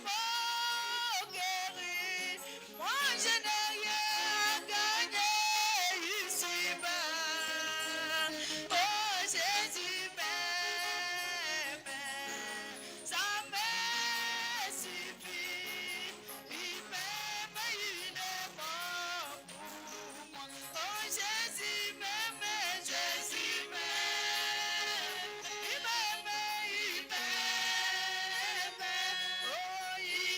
mot guéri. Moi je n'ai rien gagné ici-bas. Oh Jésus m'aime, ça me suffit. Il m'aime, il est mort pour moi. Oh Jésus m'aime, Jésus m'aime. Il m'aime, il m'aime. Oh il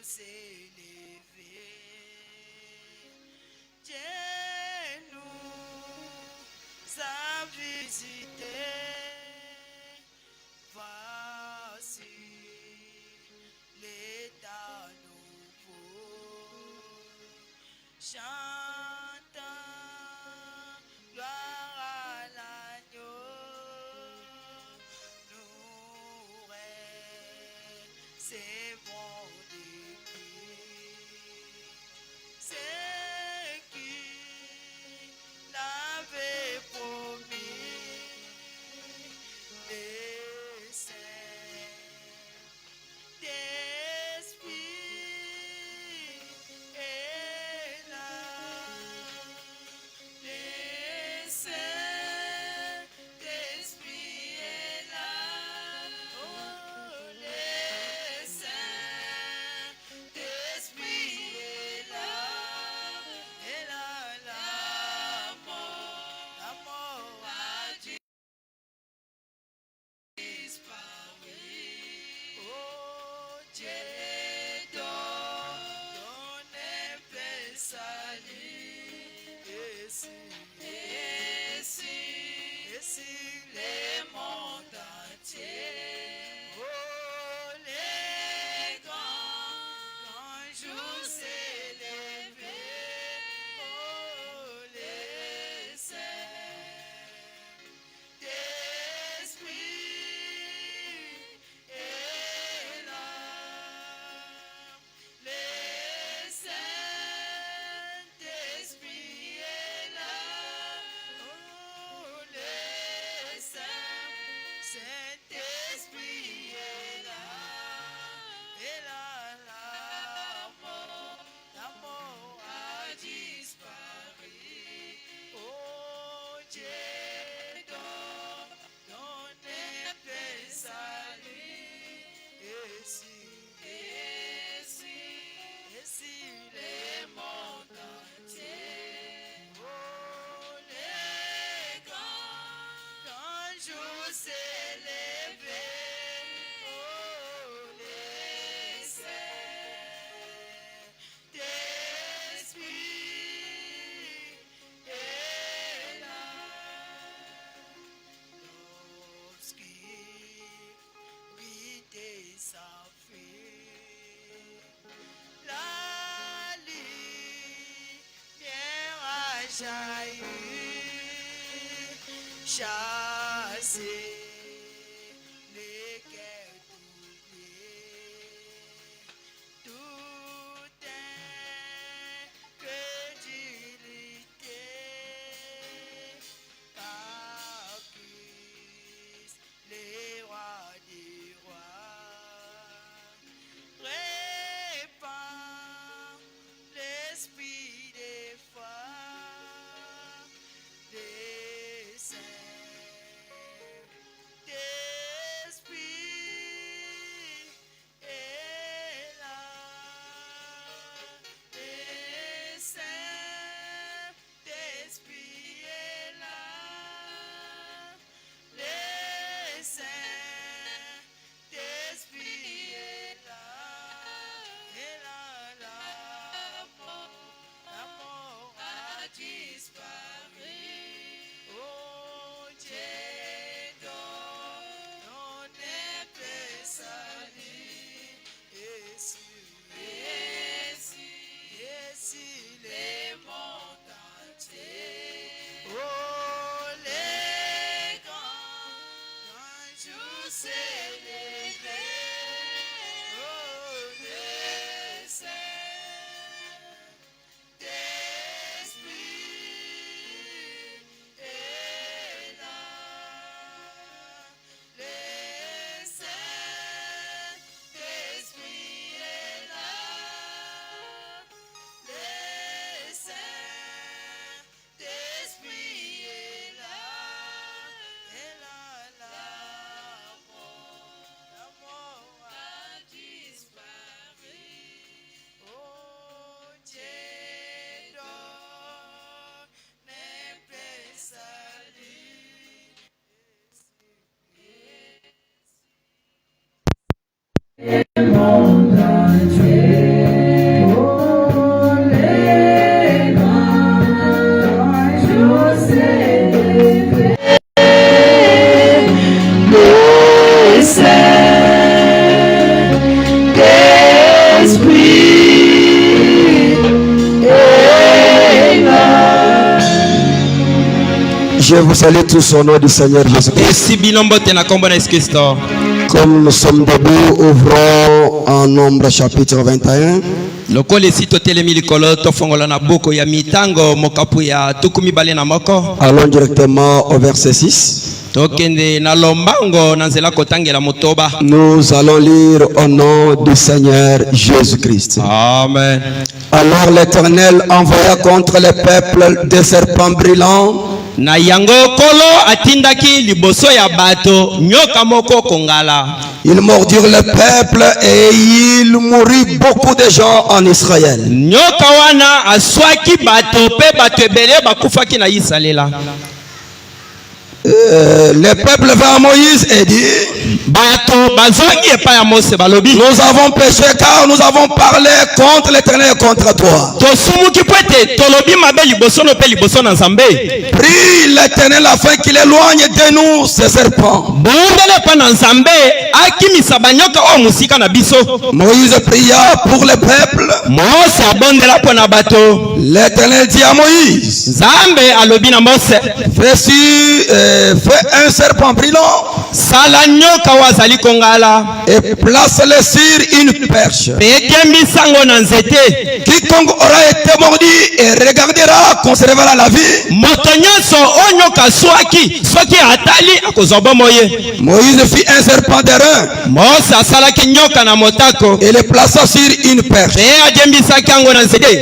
s'élever. Dieu nous a visités. Voici l'état nouveau. Chantons gloire à l'agneau. Nous recevons de lui. C'est qui l'avait promis. Le Saint-Esprit est là. Le Saint-Esprit est là. Oh, le Saint-Esprit est là. Et là, la mort a disparu. Oh, Dieu donne un plein salut. Et si le monde entier. Oh, les grands jours s'élèvent. Oh, les saints d'esprit est là. Le Saint-Esprit est là. Oh, le Saint-Esprit est là. Et là, la mort a disparu. Oh, Dieu donne un plein salut. Et si le monde entier. Oh, les grands jours s'élèvent. Oh, les Saint-Esprit est là. Lorsqu'il brillait sa fille, la lumière a jailli, chassé les cœurs troublés, toute incrédulité, car Christ, les rois des rois, répand l'esprit des foi, des saints d'esprit est là. Des saints d'esprit est là. Les saints d'esprit est là. Et là, la mort a disparu. Oh, Dieu donne un plein salut. Et si les mondes entiers. Oh, les grands jours s'élever. Oh, le Saint-Esprit est là. Le Saint-Esprit est là. Le Saint-Esprit est là. Et là, la mort Je vous salue tous au nom du Seigneur Jésus-Christ. Comme nous sommes debout, ouvrons en Nombre chapitre 21. Allons directement au verset 6. Nous allons lire au nom du Seigneur Jésus-Christ. Amen. Alors l'Éternel envoya contre les peuples des serpents brillants. Na yango kolo atindaki liboso ya bato nyoka moko kongala. Ils mordirent le peuple et il mourut beaucoup de gens en Israël. Nyoka wana aswaki bato pe bato ebele bakufaki na Israela. Le peuple vint à Moïse et dit: nous avons péché car nous avons parlé contre l'Éternel et contre toi. Prie l'Éternel afin qu'il éloigne de nous ces serpents. Moïse pria pour le peuple. L'Éternel dit à Moïse: fais un serpent brillant et place-le sur une perche. Quiconque aura été mordu et regardera conservera la vie. Moïse fit un serpent d'airain et le plaça sur une perche.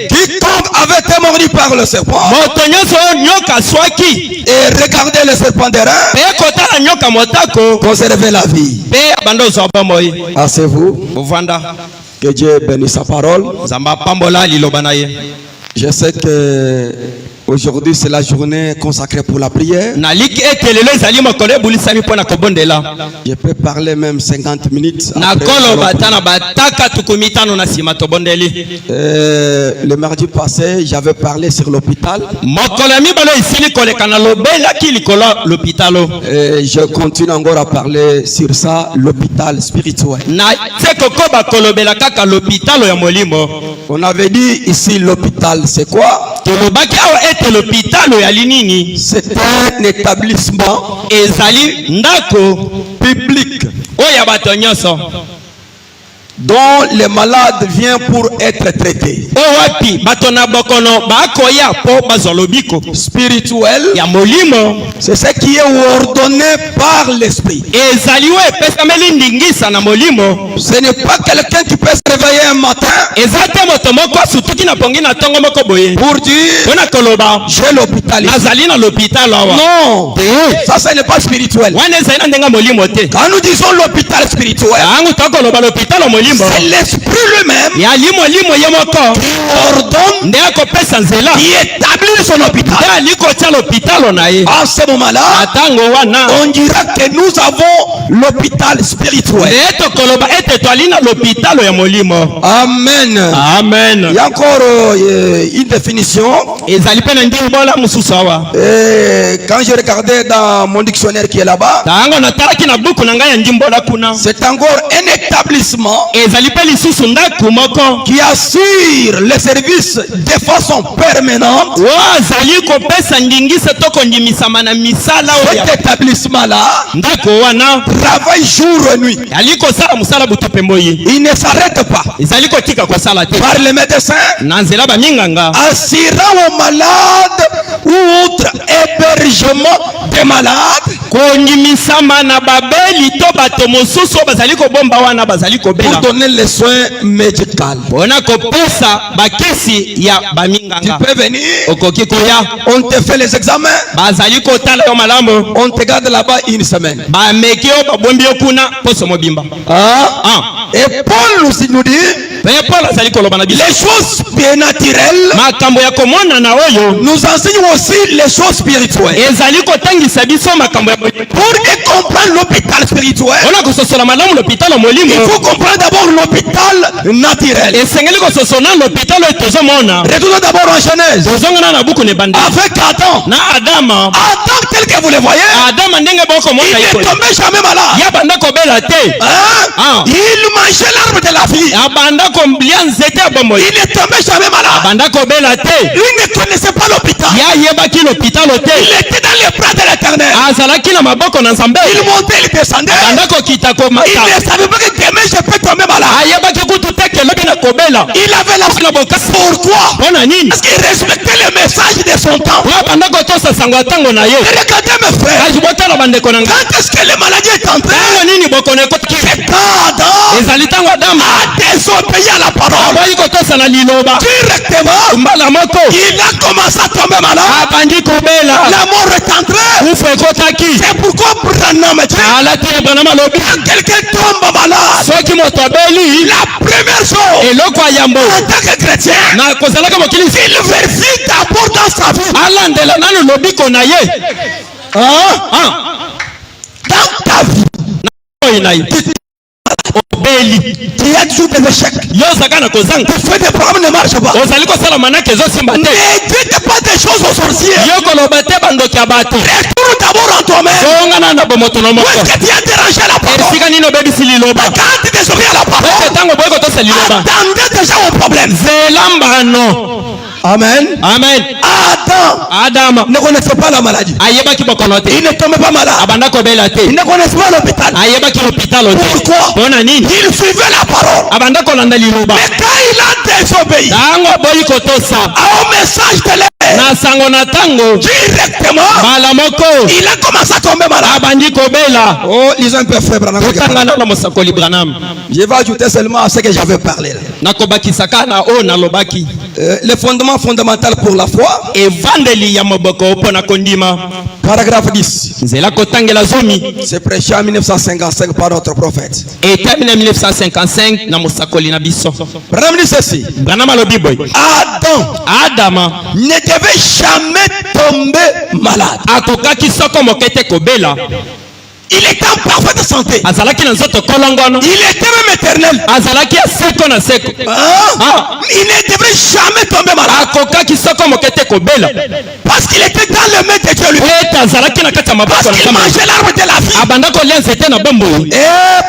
Quiconque avait été mordu par le serpent et regardait le serpent d'airain conservez la vie. Asseyez-vous. Que Dieu bénisse sa parole. Je sais que aujourd'hui c'est la journée consacrée pour la prière. Je peux parler même 50 minutes. Le mardi passé, j'avais parlé sur l'hôpital. Je continue encore à parler sur ça, l'hôpital spirituel. On avait dit ici l'hôpital c'est quoi? C'est un établissement public dont les malades viennent pour être traités. Spirituel, c'est ce qui est ordonné par l'esprit. Ce n'est pas quelqu'un qui peut se réveiller un matin pour dire j'ai l'hôpital. Non, ça ce n'est pas spirituel. Quand nous disons l'hôpital spirituel, c'est l'esprit lui-même qui ordonne, qui établit son hôpital. En ce moment-là, on dira que nous avons l'hôpital spirituel. Amen. Amen. Il y a encore une définition. Quand je regardais dans mon dictionnaire qui est là-bas, c'est encore un établissement qui assure les services de façon permanente. Cet établissement-là travaille jour et nuit. Il ne s'arrête pas. Par les médecins, assurant aux malades ou autre hébergement des malades, pour donner les soins médicaux. Tu peux venir, on te fait les examens, on te garde là-bas une semaine. Et Paul nous dit les choses bien naturelles nous enseignent aussi les choses spirituelles. Pour comprendre l'hôpital spirituel, il faut comprendre d'abord l'hôpital naturel. Retournons d'abord en Genèse avec Adam. Adam était tel que vous le voyez, Adam ndenge boko il mona ne iko. tombait jamais malade. Ya banda ko bela te. Hein? Il mangeait l'arbre de la vie. Ya banda ko mblia nzete ya bomoi. Il ne tombait jamais malade. Banda ko bela te. Lui ne connaissait pas l'hôpital. Ya yeba ki l'hôpital Il te. était dans les bras de l'Éternel. Azalaki na maboko na Nzambe. Il montait, il descendait. Banda ko kita ko Il mata. ne savait pas que demain je peux tomber malade. Ayeba ki kutu te ke lobi na kobela. Il avait la Na boka. Pourquoi? Bona nini? Parce qu'il respectait le message de son temps. Wa banda ko tosa sango tango na ye. Regardez mes frères. Kaji botala bande ko nanga. Quand est-ce que les maladies est entrée? Tango nini boko ne ko ki. C'est quand Adam Ezali tango Adam. a désobéi à la parole. Boyi ko tosa na liloba. Directement, Mbala moko. il a commencé à tomber malade. Abandi kobela. La mort est entrée. Ufu ekotaki. C'est pourquoi Branham dit, Alati Branham alobi. quand quelqu'un tombe malade, Soki moto abeli. la première chose, Eloko ayambo. en tant que chrétien, Na kozalaka mokilisi. il vérifie d'abord dans sa vie, Alandela nanu lobiko na ye. dans ta vie, Oyi na ye. Obeli. il y a toujours des échecs. Yo zaka na kozanga. Tu fais des programmes ne marchent pas. Ozali kosala manake ezosimba te. Ne dites pas des choses aux sorciers. Yo koloba te bandoki ya bato. Retourne d'abord en toi-même. Tongana na bomoto na Où moko. est-ce que tu as dérangé la parole? Esika nini obebisi liloba. Quand tu désobéis à la parole, Ete tango boyi kotosa liloba. attendez déjà au problème. Zelambano. Amen. Amen. Adam Adama. ne connaissait pas la maladie. Ayebaki bokono te. Il ne tombait pas malade. Abanda kobela te. Il ne connaissait pas l'hôpital. Ayebaki l'hôpital te. Pourquoi? Bona nini? Il suivait la parole. Abanda kolanda liloba. Mais quand il a désobéi Tango boyi kotosa. au message de l'air, Na sango na tango. directement, Bala moko. il a commencé à tomber malade. Abandi kobela. Oh, lisons un peu frère Branham. Totanga na mosakoli Branham. Je vais ajouter seulement à ce que j'avais parlé là. Nakobakisaka na o na lobaki. Le fondement fondamental pour la foi, Evangeli ya moboko opo na kondima. paragraphe 10. Nzela kotangela zomi. C'est prêché en 1955 par notre prophète. Etamina 1955 na mosakoli na biso. Branham dit ceci. Branham alobi boy. Adama ne devait jamais tomber malade. akokaki soko mokete kobela. Il était en parfaite santé. Azalaki na nzoto kolongono. Il était même éternel. Azalaki ya seko na seko. Il ne devrait jamais tomber malade. Akokaki soko mokete kobela. Parce qu'il était dans le main de Dieu lui. Ete azalaki na kati ya maboko Parce na qu'il Nzambe. mangeait l'arbre de la vie. Abanda kolia nzete na bombo.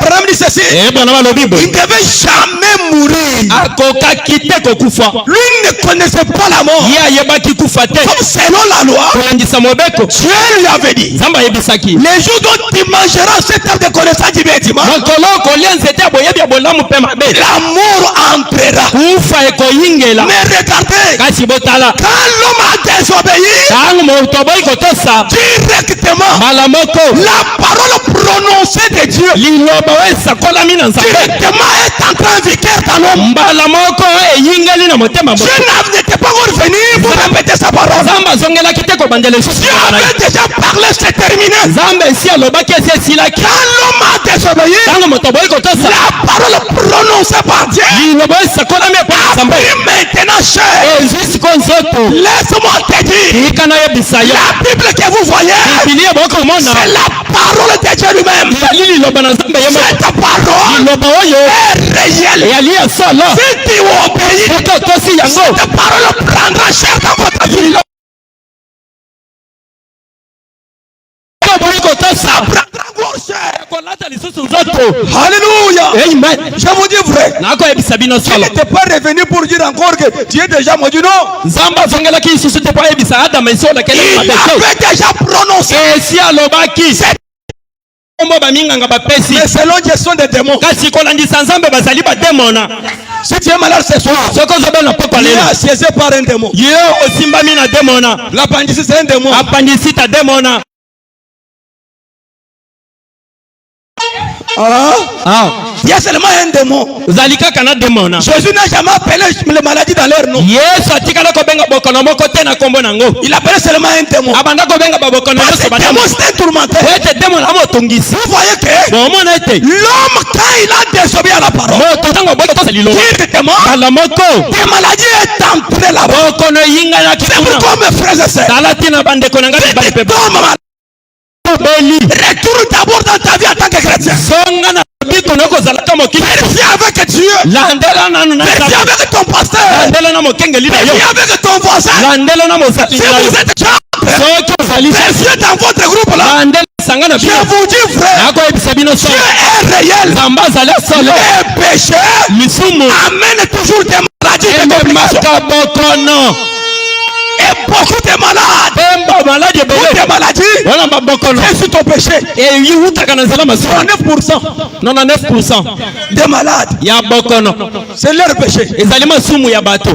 Branham dit ceci. Branham alobi boy. Il ne devait jamais mourir. Akokaki te kokufa. Lui ne connaissait pas la mort. Ye ayebaki kufa te. Comme selon la loi, Kolandisa mobeko. Dieu lui avait dit, Nzambe ayebisaki. les jours dont tu mangeras cet arbre de connaissance du bâtiment, Mokolo kolia nzete ya boyebi ya bolamu mpe mabe. la mort entrera. Kufa ekoyingela. Mais regardez, Kasi botala. quand l'homme a désobéi, Tango moto boyi kotosa. directement, Mbala moko. la parole prononcée de Dieu Liloba we sakolami na Nzambe. directement est en train de viquer dans l'homme. Mbala moko eyingeli na motema Dieu moko. n'était pas revenu pour répéter sa parole. Nzambe azongelaki te kobandela lisusu. Dieu avait déjà parlé, c'est terminé. Nzambe esi alobaki esi esilaki. Quand l'homme a désobéi, Tango moto boyi kotosa. la parole prononcée par Dieu Liloba we sakolami epo na Nzambe. est maintenant chère. Ezwi siko nzoto. Laisse-moi te dire, Tika na yebisa yo. la Bible que vous voyez, Biblia bokomona. c'est la parole de Dieu lui-même. Ezali liloba na Nzambe ye moko. Cette parole Liloba oyo est réelle. eyali ya solo. Si tu obéis, Soki otosi yango. cette parole prendra chair dans votre vie. Soki boyi kotosa. Prendra vos chair. Kolata lisusu nzoto. Alléluia. Amen. Je vous dis vrai. Nakoyebisa bino Il solo. n'était pas revenu pour dire encore que tu es déjà maudit. Non. Nzambe azongelaki lisusu te po ayebisa Adama esi olakeli Il mabe te. avait déjà prononcé. Esi alobaki. Kombo baminganga bapesi. Mais selon gestion des démons. Kasi kolandisa Nzambe bazali bademona. Si tu es malade ce soir, Soki ozobela pokwa tu es lelo. assiégé par un démon. Yo osimbami na demona. L'appendicite, c'est un démon. Apandisita demona. Il y a seulement un démon. Ozali kaka na demona. Jésus n'a jamais appelé les maladies dans leur nom. Yesu atikala kobenga bokono moko te na kombo nango. Il appelait seulement un démon. Abanda kobenga babokono Parce nyonso que le démon, badamu. c'est un tourmenteur. Ete demona amotongisi. Vous voyez que Bomona ete. l'homme, quand il a désobéi à la parole, Moto tango boyi kotosa liloba. directement, Kala moko. des maladies est entrée là-bas. Bokono yinga na C'est kituna. pourquoi mes frères et sœurs, Tala tina bandeko na ngati bali tu pepe. tombes malade. Beli. Retourne d'abord dans ta vie en tant que chrétien. Songa na biko noko zalaka mokili. Vérifie avec Dieu. landela nanu na Viens avec ton pasteur. landela na mokengeli na yo Viens avec ton voisin. landela na Si mozali na yo vous êtes chambre, soki ozali viens dans votre groupe là. landela sanga na Je bino vous dis frère, nakoyebisa bino Dieu solo est réel. nzambe azali solo Les pécheurs lisumu amènent toujours des maladies, des complications. ememaka bokono Et beaucoup de malades. pemba maladi Toutes ebele les maladies, wana babokono c'est sur ton péché. eyiwutaka na nzela masumu 9% 99% des malades, ya bokono c'est leur péché. ezali masumu ya bato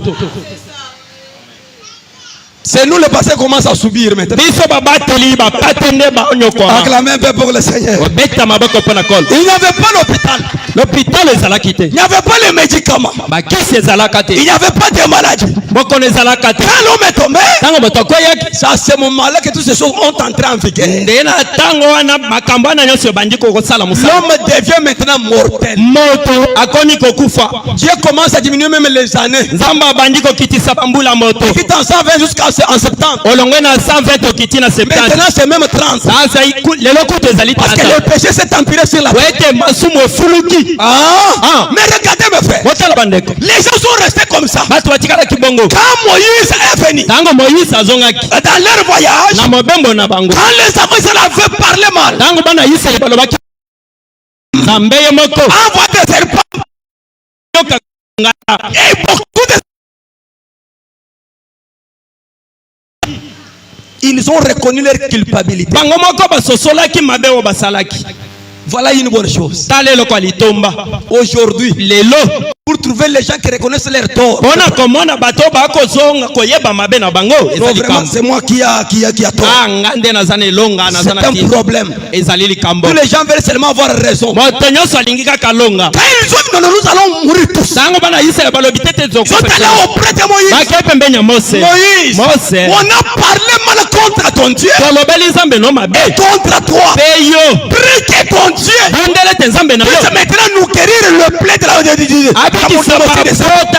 C'est nous le passé commence à subir maintenant. biso babateli bapatende baonyokwa Acclamez un peu pour le Seigneur. obeta maboko mpo na kolo Il n'y avait pas l'hôpital. lopitalo ezalaki te Il n'y avait pas les médicaments. bakisi ezalaka te Il n'y avait pas de maladies. bokono ezalaka te Quand l'homme est tombé, ntango moto akweyaki c'est à ce moment-là que toutes ces choses ont entré en vigueur. nde na ntango wana makambo wana nyonso ebandi kokosala mosala L'homme devient maintenant mortel. moto akomi kokufa Dieu commence à diminuer même les années. nzambe abandi kokitisa bambula moto Il quitte en 120 jusqu'en 70. olongwe na 120 okiti na 70 Maintenant, c'est même 30. sasa lelo kutu ezali Parce que 30 le péché s'est empiré sur la terre. wete masumu efuluki Ah. Mais regardez mes frères. botala bandeko Les gens sont restés comme ça. bato batikalaki bongo Quand Moïse est venu, ntango moyise azongaki dans leur voyage, na mobembo na bango quand les Israélites avaient parlé mal, ntango bana israeli balobaki nzambe ye moko envoie des serpents yoka ngala et beaucoup de... Ils ont reconnu leur culpabilité. bango moko basosolaki mabe oyo basalaki Voilà une bonne chose. tala eloko ya litomba Aujourd'hui, lelo pour trouver les gens qui reconnaissent leur tort, mpona komona bato bakozonga koyeba mabe na bango non, ezali vraiment, likambo c'est moi qui a tort. nga nde naza na elonga naza C'est na un tina problème. ezali likambo Tous les gens veulent seulement avoir raison. moto nyonso alingi kaka longa Quand ils ont dit non, nous allons mourir tous. ntango bana israeli balobi te te Ils sont allés auprès de Moïse. bake pembeni ya mose Moïse, mose on a parlé mal contre ton Dieu tolobeli nzambe no mabe et contre toi. mpe yo Prie que ton Dieu bondele te nzambe na yo puisse maintenant nous guérir le plaie de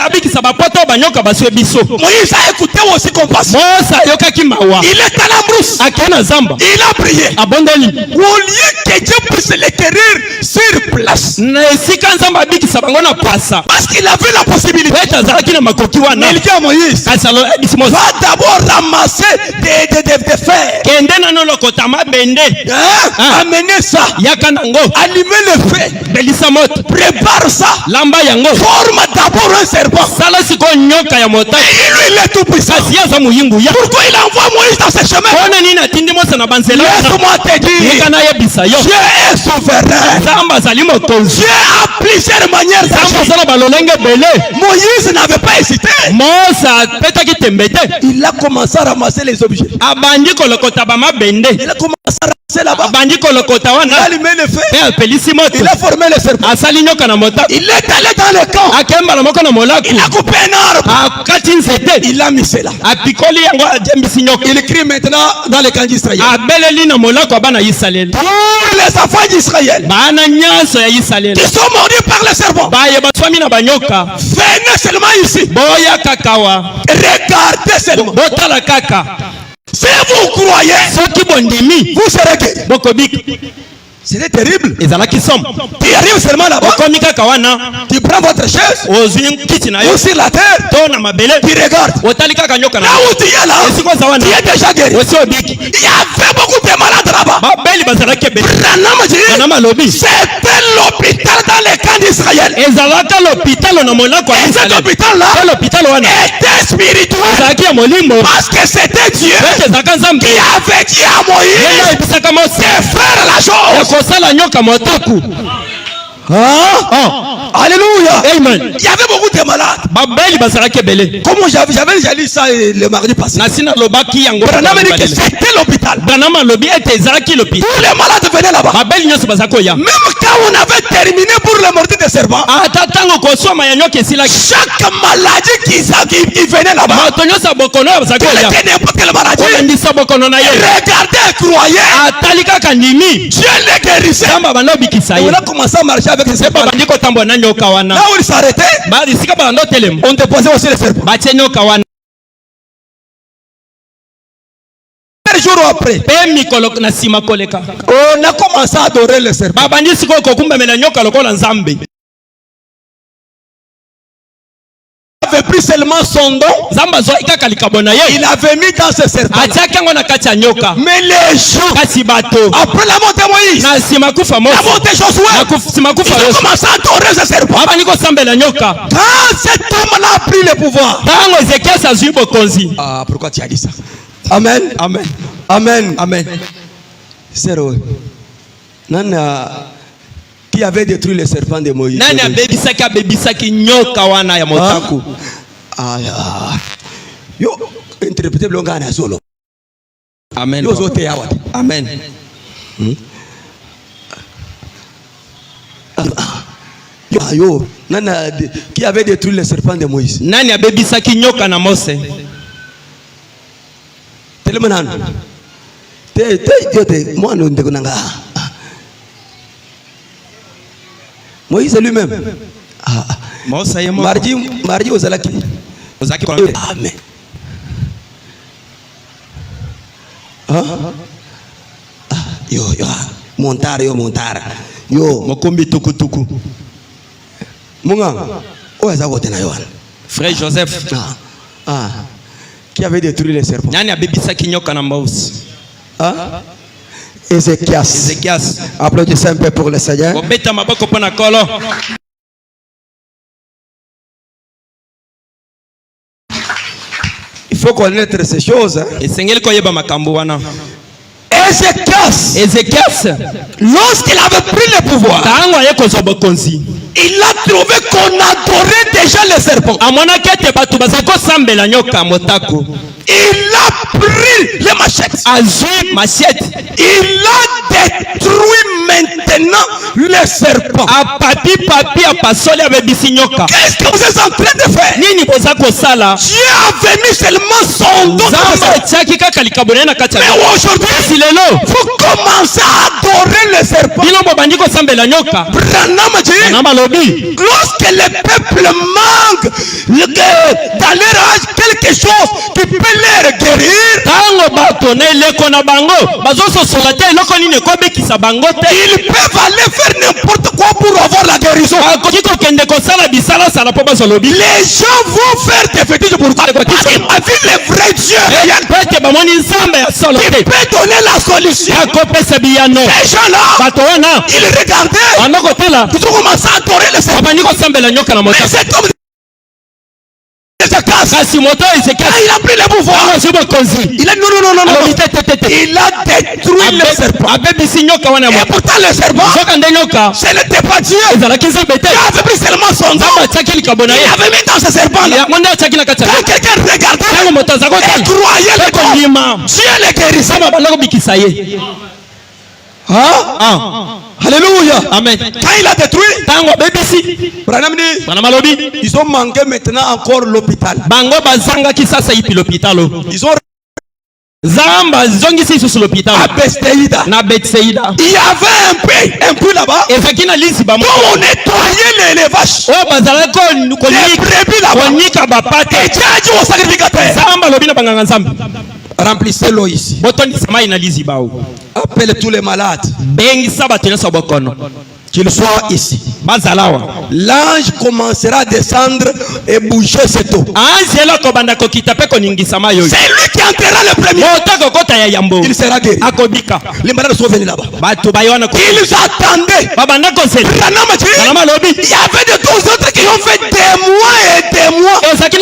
abikisa bapoto oyo banyoka basue biso Moïse a écouté aussi compassion. mose ayokaki mawa Il est à la brousse. akei na zamba Il a prié. abondeli Au lieu que Dieu puisse les guérir sur place. na esika nzambe abikisa bango na pasa Parce qu'il avait la possibilité. po ete azalaki na makoki wana Il dit à Moïse, kasi ayebisi mose va d'abord ramasser des fers. kende nano lokota mabende Hein? Amenez ça. yaka nango Allumez le feu. belisa moto Prépare ça. lamba yango Forme d'abord un serpent. sala sikoyo nyoka ya motane Et lui, il est tout puissant. kasi ye aza moyingu ya Pourquoi il envoie Moïse dans ses chemins? mpona nini atindi mose na banzela Laisse-moi te dire, yeka nayebisa yo Dieu est souverain. nzambe azali mokonzi Dieu a plusieurs manières nzambe d'agir. aza na balolenge ebele Moïse n'avait pas hésité. mose apetaki tembe te Il a commencé à ramasser les objets. abandi kolokota bamabende Il a commencé à ramasser là-bas. abandi kolokota Il a wana allumé le feu. mpe apelisi moto Il a formé le serpent. asali nyoka na motako Il est allé dans le camp. akembala moko na molaku Il a coupé un arbre. akati nzete Il a mis cela. apikoli yango ajembisi nyoka Il crie maintenant dans les camps d'Israël. abeleli na molako ya bana ya isalaeli Pour les enfants d'Israël bana nyonso ya isalaeli qui sont mordus par le serpent, baye baswami na banyoka venez seulement ici. boya kaka wa Regardez seulement. botala kaka Si vous croyez, soki bondimi vous serez guéris. bokobika C'était terrible. ezalaki somo Tu arrives seulement là-bas, okomi kaka wana tu prends votre chaise ozwi kiti na yo ou sur la terre, to na mabele tu regardes. otali kaka nyoka na Là où tu es là, esiko oza wana tu es déjà guéri. osi obiki Il y avait beaucoup de malades là-bas. babeli bazalaki ebele Branham dit, kana malobi c'était l'hôpital dans les camps d'Israël. ezalaka lopitalo na molako ya Et cet isalaeli hôpital-là te lopitalo wana était spirituel. ezalaki ya molimo Parce que c'était Dieu ete ezalaka nzambe qui avait dit à ye Moïse ayebisaka mose de faire la chose. ekosala nyoka motaku Alléluia. amen Il y avait beaucoup de malades. babeli bazalaki ebele Comme j'avais déjà lu ça le mardi passé. nasi nalobaki yango Branham dit que c'était l'hôpital. branam alobi ete ezalaki lopita Tous les malades venaient là-bas. babeli nyonso baza koya Même quand on avait terminé pour le mortier de serpent, ata ntango koswama ya nyoka esilaki chaque maladie qui venait là-bas, moto nyonso ya bokono oyo baza elle koya était n'importe quelle maladie. oyandisa bokono na ye Regardez, croyez, atali kaka ndimi Dieu les guérissait. nzambe abanda obikisa Et ye on a commencé à marcher avec ces mpe serpents. babandi kotambola na nyoka wana Là où il s'arrêtait, esika babanda otelema on déposait aussi les serpents. batie nyoka wana Un jour après, mpe mikolo na nsima koleka on a commencé à adorer les serpents. babandi sikoyo kokumbamela nyoka lokola nzambe seulement son don. Il avait mis dans ce serpent. Mais les gens, après la mort de Moïse, la mort de Josué, ils ont commencé à adorer ce serpent. Quand cet homme-là a pris le pouvoir. Ah, pourquoi tu as dit ça? Amen. Amen. Amen. Amen. C'est vrai. Nana, qui avait détruit le serpent de Moïse? Yo, interprétez le langage solo. Amen. Amen. Yo, nana, qui avait détruit le serpent de Moïse? Nani abebisaki nyoka na Mose? Telemanano. Moi non ndekonanga. Moïse lui-même. Mose est mort. Mardi ozalaki. Ozaki kwa. Amen. Yo, montara. Yo, mokombi tukutuku. Munga, oza wote na Yohana. Frère Joseph. Qui avait détruit les serpents? Nani abebisaki nyoka na Mose? Ézéchias. Applaudissez un peu pour le Seigneur. Il faut connaître ces choses. Ézéchias, lorsqu'il avait pris le pouvoir, il a trouvé qu'on adorait déjà les serpents. Il a pris les machettes. Il a détruit maintenant les serpents. Qu'est-ce que vous êtes en train de faire? Dieu avait mis seulement son don. Mais aujourd'hui, vous commencez à adorer les serpents. Lorsque le peuple manque dans leur âge quelque chose qui peut les guérir, ils peuvent aller faire n'importe quoi pour avoir la guérison. Les gens vont faire des fétiches pour toi. Parce qu'ils ont vu le vrai Dieu qui peut donner la solution. Ces gens-là, ils regardaient, ils ont commencé à adorer le Seigneur. Mais cet homme, il a pris le pouvoir. Il a non. Il a détruit le serpent. Et pourtant le serpent, ce n'était pas Dieu. Il avait pris seulement son nom. Il avait mis dans ce serpent-là. Quand quelqu'un regardait et croyait le corps, Dieu le guérissait. Alléluia. Amen. Quand il a détruit, ils ont manqué maintenant encore l'hôpital. Ils ont Zamba zongisi sur l'hôpital. À Bethsaïda. Na Bethsaïda. Il y avait un puits là-bas. Et ça qui n'a lisi ba. On nettoyait les vaches. Oh bazalako les brebis là-bas. Onika ba pate. Et Dieu a dit au sacrificateur. Zamba lobina banganga nzambe. Remplissez l'eau ici. Botoni sama ina lisi ba. Appelle tous les malades. Bengi saba tenesa bokono. Qu'il soit ici. L'ange commencera à descendre et bouger cette eau. C'est lui qui enterra le premier. Il sera guéri. Les malades sont venus là-bas. Ils attendaient. Il y avait de tous autres qui ont fait des mois et des mois. C'était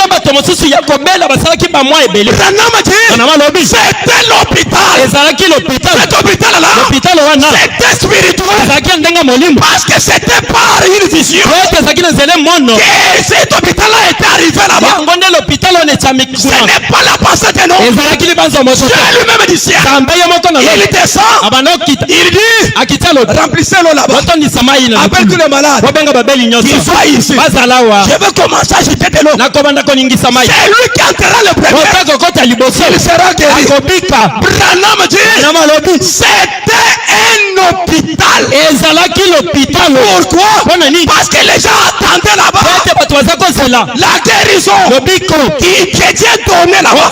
l'hôpital. Cet hôpital-là, c'était spirituel. Parce que c'était par une vision que cet hôpital-là est arrivé là-bas. Ce n'est pas la pensée de l'homme. Dieu lui-même dit ciel. Il descend. Il dit remplissez l'eau là-bas. Appelle tous les malades. Qu'ils soient ici. Je vais commencer à jeter de l'eau. C'est lui qui enterra le premier. Il sera guéri. Branham dit c'était un hôpital. Pourquoi? Parce que les gens attendaient là-bas la guérison qui Dieu donnait là-bas.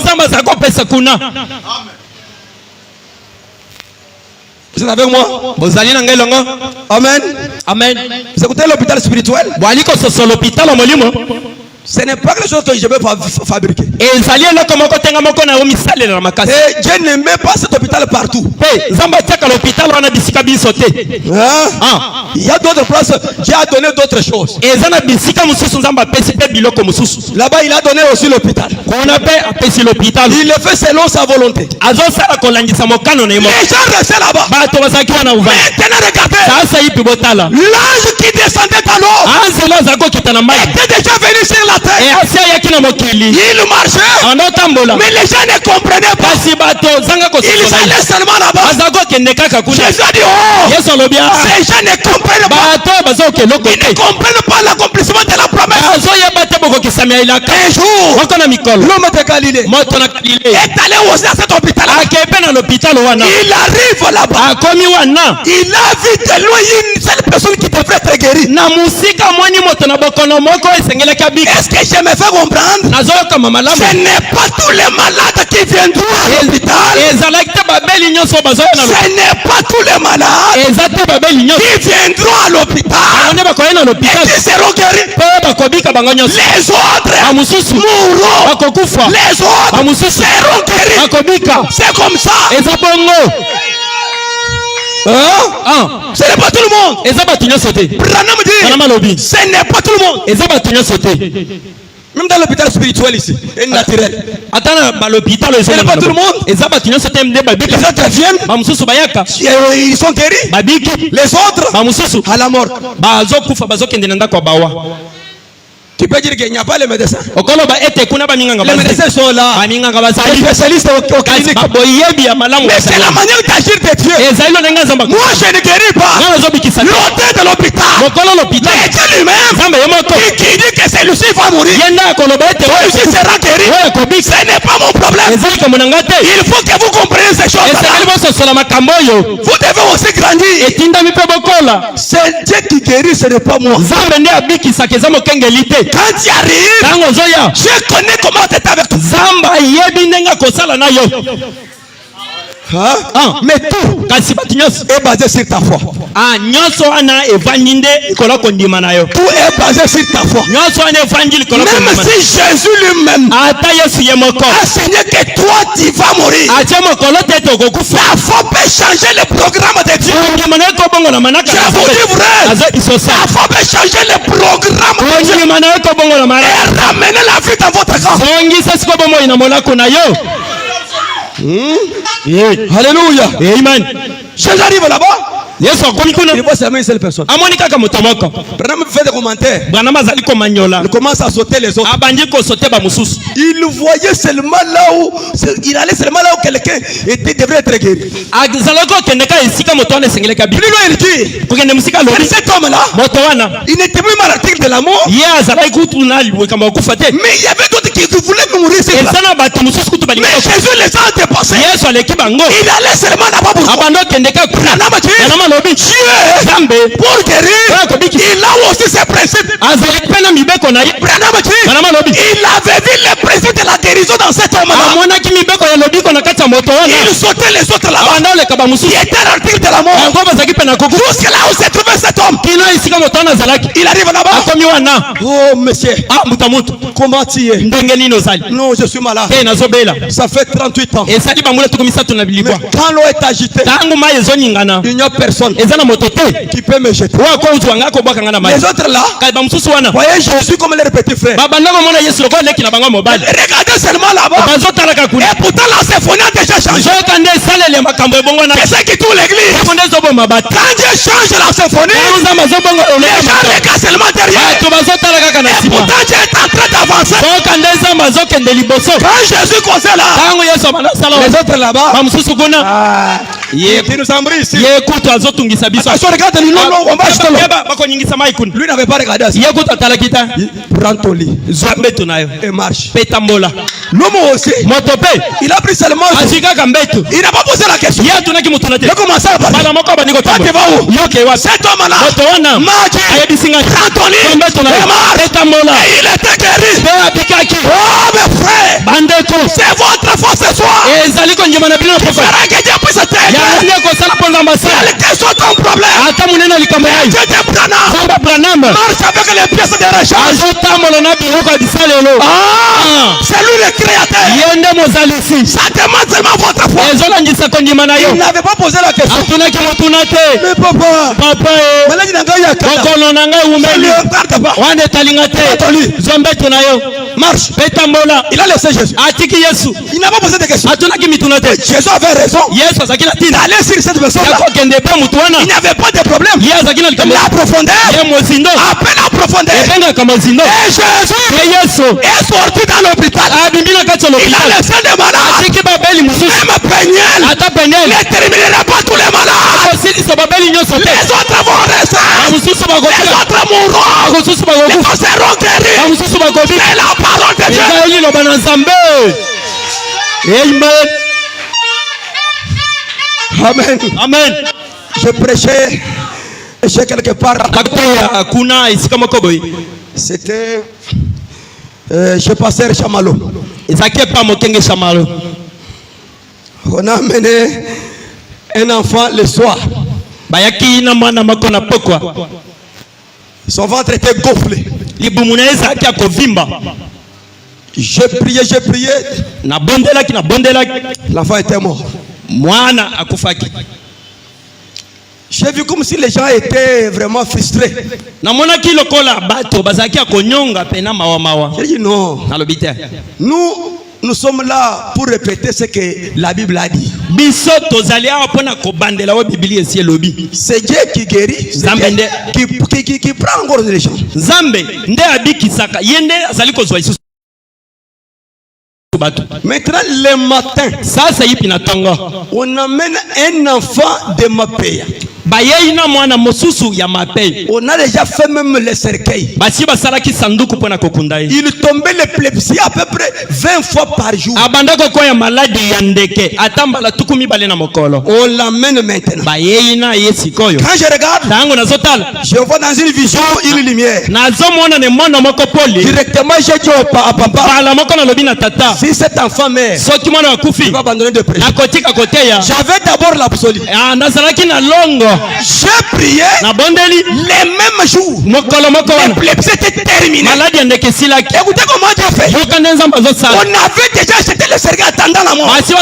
Vous êtes avec moi? Amen. Amen. Vous écoutez l'hôpital spirituel? Ce n'est pas quelque chose que je vais fabriquer. Et Dieu ne met pas cet hôpital partout. Il y a d'autres places. Dieu a donné d'autres choses. Là-bas, il a donné aussi l'hôpital. Il le fait selon sa volonté. Les gens restaient là-bas. Maintenant, regardez. L'ange qui descendait à l'eau était déjà venu sur la terre. Il marchait. Mais les gens ne comprenaient pas. Ils allaient seulement là-bas. Jésus a dit, oh, ces gens ne comprennent pas. Ils ne comprennent pas l'accomplissement de la promesse. Un jour, l'homme de Galilée est allé aussi à cet hôpital. Il arrive là-bas. Il a vu de loin une seule personne qui devrait être guérie. Est-ce que je me fais comprendre? Ce n'est pas tous les malades qui viendront à l'hôpital. Ce n'est pas tous les malades qui viendront à l'hôpital et qui seront guéris. Les autres mourront. Les autres seront guéris. C'est comme ça. Ce n'est pas tout le monde. Branham dit, ce n'est pas tout le monde. Même dans l'hôpital spirituel ici, et naturel. Ce n'est pas tout le monde. Les autres viennent, ils sont guéris. Les autres, à la mort. Tu peux dire qu'il n'y a pas les médecins. Les médecins sont là. Les spécialistes aux cliniques. Mais c'est la manière d'agir de Dieu. Moi je ne guéris pas l'auteur de l'hôpital. Mais Dieu lui-même qui dit que celui-ci va mourir, celui-ci sera guéri. Ce n'est pas mon problème. Il faut que vous compreniez ces choses-là. Vous devez aussi grandir. C'est Dieu qui guérit, ce n'est pas moi. Quand tu arrives, je connais comment tu es avec toi. Mais tout est basé sur ta foi. Tout est basé sur ta foi. Même si Jésus lui-même a enseigné que toi tu vas mourir, la foi peut changer le programme de Dieu. Je vous dis vrai, la foi peut changer le programme de Dieu et ramener la vie dans votre camp. Alléluia. Amen. J'arrive là-bas. Il voit seulement une seule personne. Branham fait des commentaires. Il commence à sauter les autres. Il voyait seulement là où il allait seulement là où quelqu'un devrait être guéri. Plus loin il dit, cet homme-là, il n'était même pas l'article de la mort. Mais il y avait d'autres qui voulaient mourir. Mais Jésus les a dépassés. Il allait seulement là-bas pour pour guérir, il a aussi ses principes. Il avait vu les principes de la guérison dans cet homme-là. Il sautait les autres là-bas. Il était l'article de la mort. Jusque là où s'est trouvé cet homme. Il arrive là-bas. Oh monsieur, comment tu es? Non, je suis malade. Ça fait 38 ans. Mais quand l'eau est agitée, il n'y a personne qui peut me jeter. Les autres là, voyez Jésus comme leur petit frère. Regardez seulement là-bas. Et pourtant la symphonie a déjà changé. C'est ça qui tourne l'église. Quand Dieu change la symphonie, les gens regardent seulement derrière. Et pourtant Dieu est en train d'avancer. Quand Jésus causait là, les autres là-bas, qui nous embrouillent ici. Attention, regarde, lui n'avait pas regardé ça. Prends ton lit et marche. L'homme aussi, il a pris seulement. Il n'a pas posé la question. Il a commencé à parler. Tu vas où? Cet homme-là m'a dit, prends ton lit et marche. Et il était guéri. Oh mes frères, c'est votre foi ce soir. Il fera que Dieu puisse t'aider. Quel soit ton problème? Marche avec les pièces de rechange. C'est lui le créateur. Ça demande seulement votre foi. Il n'avait pas posé la question. Mais papa, marche. Il a laissé Jésus. Il n'a pas posé de questions. Jésus avait raison d'aller sur cette personne. Il n'y avait pas de problème. La profondeur appelle la profondeur. Et Jésus est sorti dans l'hôpital. Il a laissé des malades. Même Peniel ne terminera pas tous les malades. Les autres vont rester. Les autres mourront. Les autres seront guéris. C'est la parole de Dieu. Amen. Amen. Je prêchais quelque part. C'était chez Pasteur Chamalo. On a amené un enfant le soir. Son ventre était gonflé. J'ai prié. L'enfant était mort. J'ai vu comme si les gens étaient vraiment frustrés. J'ai dit non. Nous sommes là pour répéter ce que la Bible a dit. C'est Dieu qui guérit, qui prend encore les gens. Maintenant le matin, on amène un enfant de ma paix. On a déjà fait même le cercueil. Il tombait l'épilepsie à peu près 20 fois par jour. On l'amène maintenant. Quand je regarde, je vois dans une vision une lumière. Directement j'ai dit à papa, si cet enfant meurt, il va abandonner de prêcher. J'avais d'abord l'absolu. J'ai prié les mêmes jours. L'épilepsie était terminée. Écoutez comment Dieu fait. On avait déjà acheté le cercueil attendant la mort. Puis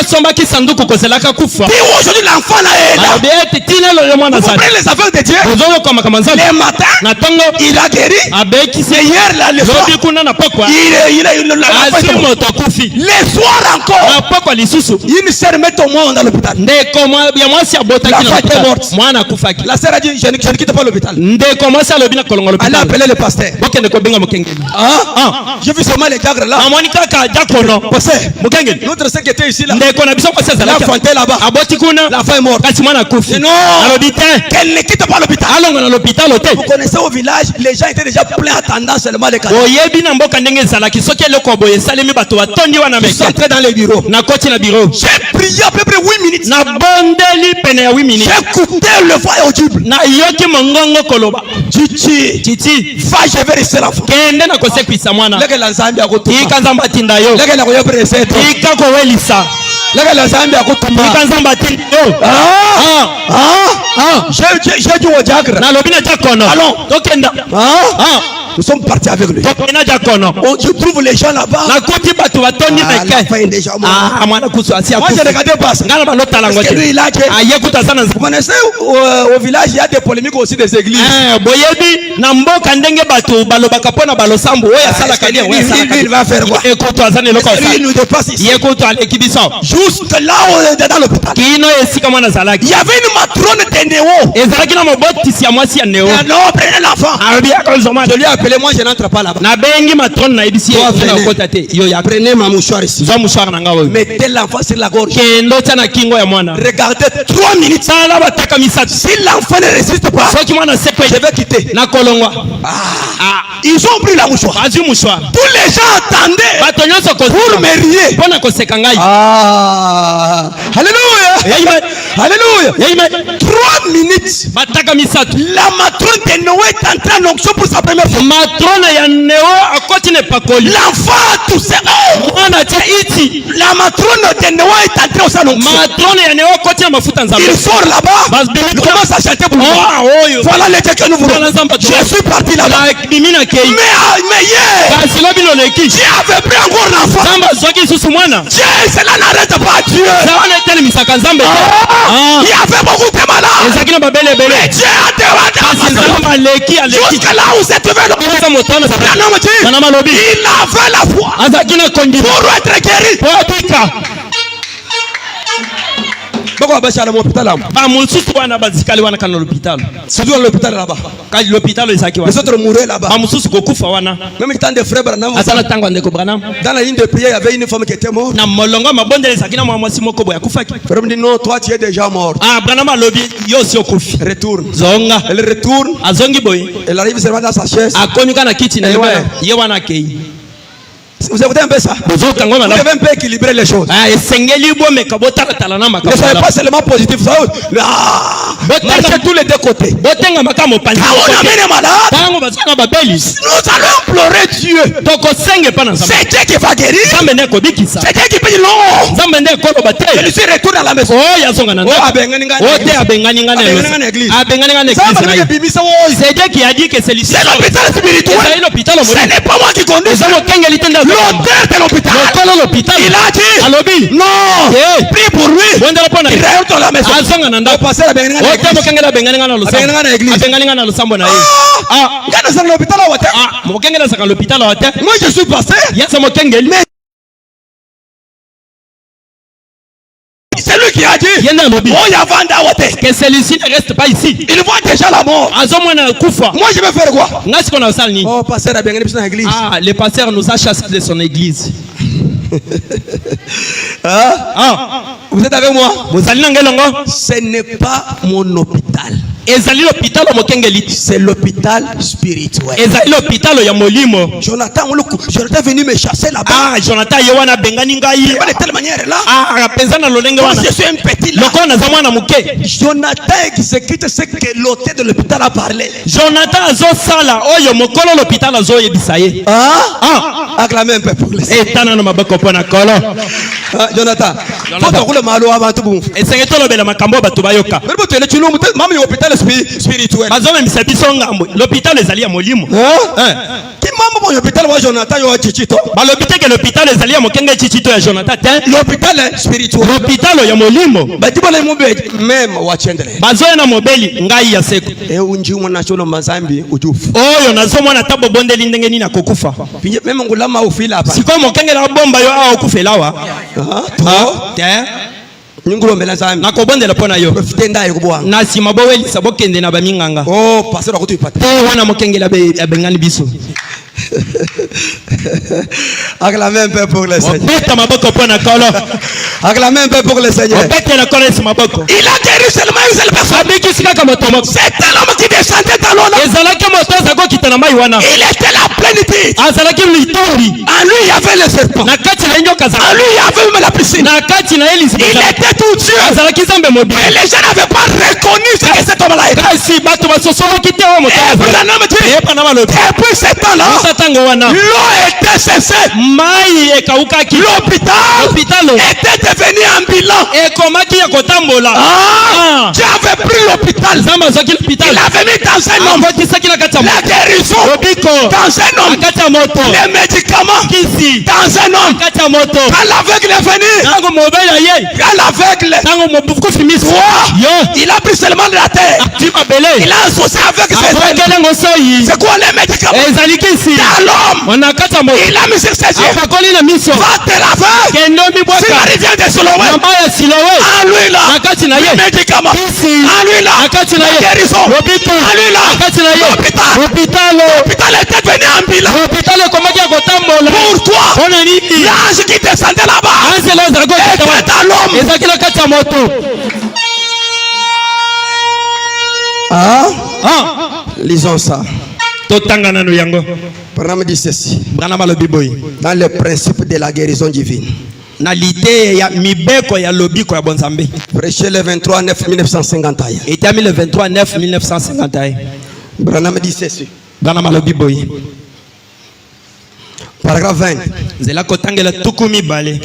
aujourd'hui l'enfant là est là. Vous comprenez les affaires de Dieu. Les matins, il a guéri. Et hier là, le soir, les soirs encore, une sœur met au moins dans l'hôpital. La femme est morte. La sœur a dit, je ne quitte pas l'hôpital. Elle a appelé le pasteur. J'ai vu seulement les cadres là. Notre sœur qui était ici là, la femme était là-bas. La femme est morte. Non, qu'elle ne quitte pas l'hôpital. Vous connaissez au village, les gens étaient déjà pleins attendant seulement les cadres. Je suis entré dans les bureaux. J'ai prié à peu près 8 minutes. J'ai écouté le voix audible. Titi, va, je vais rester l'enfant. J'ai dit au diacre, allons. Nous sommes partis avec lui. Je trouve les gens là-bas. La fin est déjà mort. Moi je regardais pas ça. Parce que lui il a dit, vous connaissez au village il y a des polémiques aussi des églises. Il va faire quoi? Il nous dépasse ici. Juste là où on est dans l'hôpital, il y avait une matrone de Néo. Non, prenez l'enfant. Je lui ai appelé, moi je n'entre pas là-bas. Prenez ma mouchoir ici. Mettez l'enfant sur la gorge. Regardez 3 minutes. Si l'enfant ne résiste pas, je vais quitter. Ils ont pris la mouchoir. Tous les gens attendaient pour me rier. Alléluia. Alléluia. 3 minutes. La matrone de Noé est en train d'onction pour sa première fois. matrone ya neo akoti ne pakoli. L'enfant tout ça. Mwana tia iti. La matrone de Néo est entrée au salon. Matrone ya neo akoti na mafuta nzambe. Il sort là-bas. Il commence à chanter pour moi. Voilà les que nous voulons. Je suis parti là-bas. Mais hier, Dieu avait pris encore l'enfant. Dieu, cela n'arrête pas Dieu. Il y avait beaucoup de malades. Mais Dieu a demandé jusqu'à là où s'est trouvé l'homme. Il avait la foi pour être guéri. Pourquoi on va à l'hôpital? C'est toujours l'hôpital là-bas. Les autres mouraient là-bas. Même le temps des frères Branham, dans la ligne de prière, il y avait une femme qui était morte. Frère me dit non, toi tu es déjà mort. Retourne. Elle retourne. Elle arrive seulement dans sa chaise. Vous avez un peu ça. Vous devez un peu équilibrer les choses. Ne soyez pas seulement positif. Marchez tous les deux côtés. Quand on amène les malades, nous allons implorer Dieu. C'est Dieu qui va guérir. C'est Dieu qui peut dire non. Celui-ci retourne à la maison. C'est Dieu qui a dit que c'est l'issue. C'est l'hôpital spirituel. Ce n'est pas moi qui conduis. L'auteur de l'hôpital, il a dit non, prie pour lui. Il rentre dans la maison. On passe à l'église. Moi je suis pasteur. Mais c'est lui qui a dit que celui-ci ne reste pas ici. Il voit déjà la mort. Moi je vais faire quoi? Oh, pasteur a bien l'église. Ah, le pasteur nous a chassés de son église. Vous êtes avec moi? Ce n'est pas mon hôpital. C'est l'hôpital spirituel. Jonathan est venu me chasser là-bas. De telle manière là. Je suis un petit là. Jonathan exécute ce que l'hôtel de l'hôpital a parlé. Acclamez un peu pour les Jonathan, faut te rouler malo avant tout bon. Et c'est que le makambo batu bayoka. Mais tu es chino mama hôpital spirituel. L'hôpital les alliés à molimo. Qui mama hôpital wa Jonathan yo chichito. L'hôpital que l'hôpital les alliés à mokenga chichito ya Jonathan. L'hôpital spirituel. L'hôpital ya molimo. Bati bole mobeli même wa chendele. Bazoya na mobeli ngai ya seko. E unji mwana chono mazambi ujufu. Oyo nazo mwana tabo bondeli ndenge nini akokufa. Même ngulama ufila hapa. Siko mokengela bomba yo a okufelawa. Nyungulo melazami nakobondela pona yo profitenda yekubwa na sima boweli sabokende na baminganga passer akutu ipata wana mokengela bengani biso. Acclamez un peu pour le Seigneur. Acclamez un peu pour le Seigneur. Il a guéri seulement une seule personne. C'était l'homme qui descendait dans l'eau. Il était la plénitude. En lui il y avait le serpent. En lui il y avait même la piscine. Il était tout Dieu. Mais les gens n'avaient pas reconnu ce que cet homme-là était. Et puis ce temps-là, l'eau était cessée. L'hôpital était devenu ambulant. Dieu avait pris l'hôpital. Il avait mis dans un homme la guérison dans un homme, les médicaments dans un homme. Quand l'aveugle est venu, il a pris seulement de la terre. Il a associé avec ses c'est quoi les médicaments? Dans l'homme, il a mis sur ses yeux. Va te laver. Si Marie vient de Siloé, en lui là, les médicaments. En lui là, la guérison. En lui là, l'hôpital était devenu ambulant. Pourquoi? L'ange qui descendait là-bas était dans l'homme. Lisons ça. Branham dit ceci. Dans le principe de la guérison divine. Prêché le 23/9/1951. Et le 23/9/1951. Branham dit ceci. Bana malobi boyi. Paragraphe 20. Zela kotangela tukumi bale.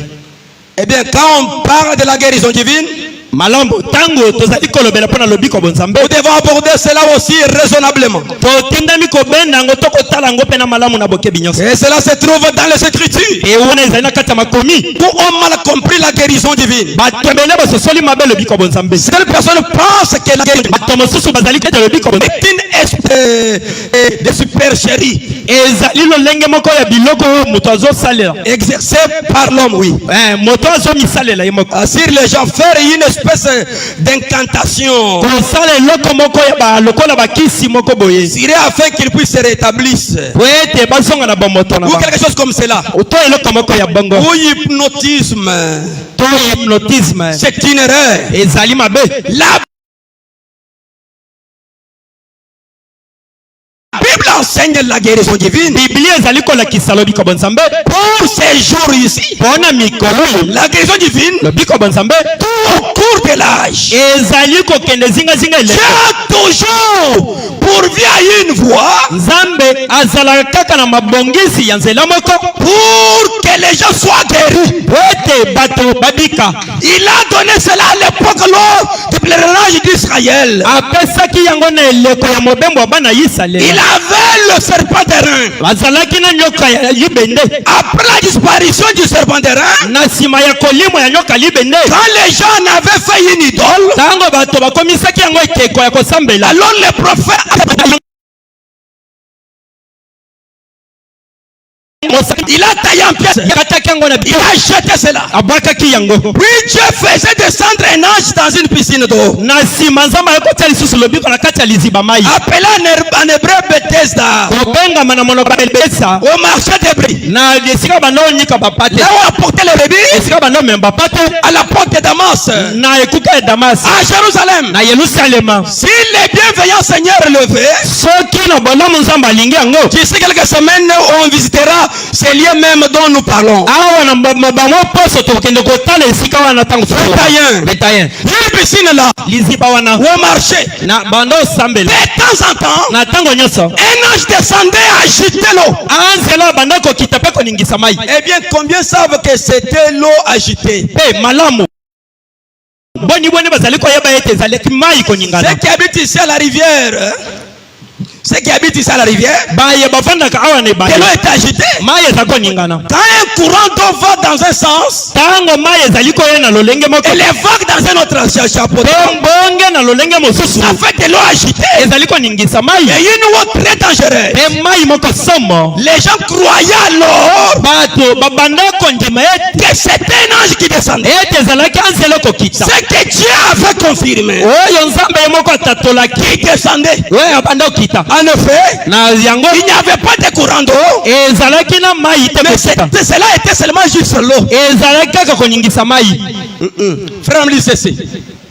Eh bien, quand on parle de la guérison divine, Malambo tango tozali kolobela pona lobi ko bonzambe. nous devons aborder cela aussi raisonnablement. To tindami ko benda ngo toko tala ngo pena malamu na boke binyoso. Et cela se trouve dans les Écritures. Et on est dans kata makomi. Pour on mal compris la guérison divine. Ba tembele ba sosoli mabe lobi ko bonzambe. Certaines personnes pensent que la guérison Batomosusu bazali kete lobi ko bonzambe. est une espèce de supercherie Ezali lo lenge moko ya biloko moto azo salela. exercée par l'homme, oui. Moto azo misalela yemoko. Sur les gens, faire une espèce d'incantation. Kosala eloko moko ya ba lokola ba kisi moko boye. Serait afin qu'il puisse se rétablir. Wete bazonga na bomoto na Ou ba. quelque chose comme cela. Oto eloko moko ya bongo. Ou hypnotisme. To hypnotisme. C'est une erreur. Ezali mabe. La Bible enseigne la guérison divine. Biblia ezali kola kisalobi ko bonzambe. Pour ces jours ici, Pona mikolo. la guérison divine, Lobi ko bonzambe. tout au cours de l'âge, Ezali ko kende zinga zinga ele. Dieu toujours pourvu à une voie Nzambe azala kaka na mabongisi ya nzela moko. pour que les gens soient guéris. Wete bato babika. Il a donné cela à l'époque lors du pèlerinage d'Israël. Apesaki yango na eleko ya mobembo bana Israël. Il avait le serpent d'airain. Bazalaki na nyoka ya libende. Après la disparition du serpent d'airain, Na sima ya kolimo ya nyoka libende. quand les gens en avaient fait une idole, Tango bato bakomisaki yango ekeko ya kosambela. alors les prophètes il a taillé en pièces. Yakataki yango na Il biso. a jeté cela. Abwakaki yango. Puis Dieu faisait descendre un ange dans une piscine d'eau. Na sima nzambe akotia lisusu lobiko na kati ya liziba mai. Appelé en hébreu Bethesda. Kobengama na monoko ya Bethesda. Au marché des brebis. Na esika banaonyika bapate. Là où apportait les brebis, Esika banomemba bapate. à la porte de Damas, Na ekuka ya Damas. à Jérusalem. Na Yerusalema. Si les bienveillants seigneurs levé, Soki na bolamu nzambe alingi yango. d'ici quelques semaines, on visitera ces lieux même dont nous parlons. Awa na bango poso tokende kotala esika wana tango Betayen. Betayen. Une piscine là, Liziba wana. au marché. Na bando sambela. De temps en temps, Na tango nyonso. un ange descendait à agiter l'eau. Anzela banda kokita pe koningisa mai. Eh bien, combien savent que c'était l'eau agitée? Pe malamu. Boni bazali koyeba ete ezalaki mai koningana. Ceux qui habitent ici à la rivière, ceux qui habitent ici à la rivière, Baye bafandaka awa ne que baye. l'eau est agitée. Mai eza koningana. Quand un courant d'eau va dans un sens Tango mai ezali koya na lolenge moko. et les vagues dans un autre chapeau, Bonge na lolenge mosusu. ça fait de l'eau agitée. Ezali koningisa mai. Et une eau très dangereuse. Pe mai moko somo. Les gens croyaient alors Bato babanda kondima ete. que c'était un ange qui descendait. Ete ezalaki anzela kokita. C'est que Dieu avait confirmé Oyo nzambe ye moko atatolaki. qu'il descendait. Oyo abanda okita. En effet, Na yango il n'y avait pas de courant d'eau, ezalaki na mai te mais kokita. cela était seulement juste l'eau. Ezalaki kaka koningisa mai. Frère, me dit ceci.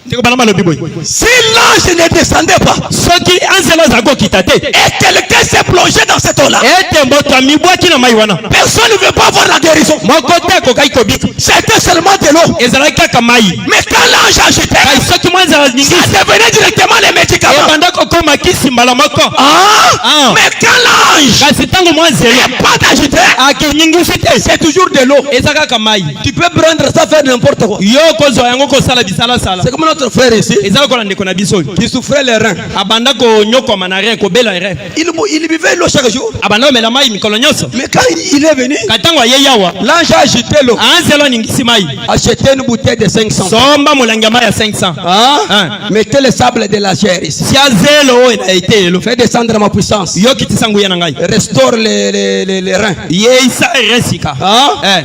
Ndeko bana malobi boye. Si l'ange ne descendait pas Soki anzela za kokita te. et quelqu'un s'est plongé dans cette eau-là, Ete moto amibwaki na mai wana. personne ne veut pas voir la guérison. Moko te akokaki kobika. C'était seulement de l'eau. Ezalaki kaka mai. Mais quand l'ange agitait, Kai soki mwanza ça ningisa. devenait directement les médicaments. Ebanda kokoma kisi mbala moko. Ah, mais quand l'ange Kasi tango mwanzela. n'est pas agité, Akenyingisi te. c'est toujours de l'eau. Eza kaka mai. Tu peux prendre ça, faire n'importe quoi. Yo kozwa yango kosala bisala sala. C'est comme notre frère ici Eza kola ndeko na biso. qui souffrait les reins. Abanda konyokoma na re kobela re. Il buvait l'eau chaque jour. Abanda omela mai mikolo nyonso. Mais quand il est venu, Katango aye yawa. l'ange a agité l'eau. Anzela ningisi mai. Acheté une bouteille de 500. Somba molangi ya mai ya 500. Hein? Mettez le sable de la chair ici. Sia zelo oyo na ete elo. Fais descendre ma puissance. Yo kitisa nguya na ngai. Restaure les reins. Yeisa resika. Hein?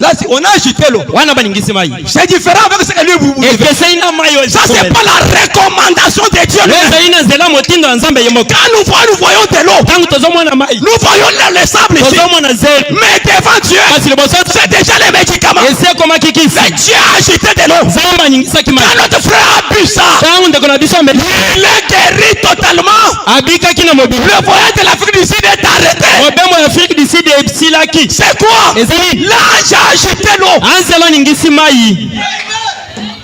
Là, on a agité l'eau. Wana baningisi mai. C'est différent avec ce que lui vous vivez. Ekesa ina mai yo. Ça, c'est pas la recommandation de Dieu. Leza ina zela motindo nzambe yemoko. Quand nous voyons de l'eau, Tango tozomona mai. nous voyons le sable ici. Tozomona zelo. Mais devant Dieu, Kasi liboso c'est déjà les médicaments. ese koma kikisi. Mais Dieu a agité de l'eau. Zamba ningisaki mai. Quand notre frère a bu ça, Tango ndeko na biso ameli. il est guéri totalement. Abikaki na mobi. Le voyage de l'Afrique du Sud est arrêté. Mobembo ya Afrique du Sud esilaki. C'est quoi? Ezali. L'ange a agité l'eau. Anzela ningisi mai.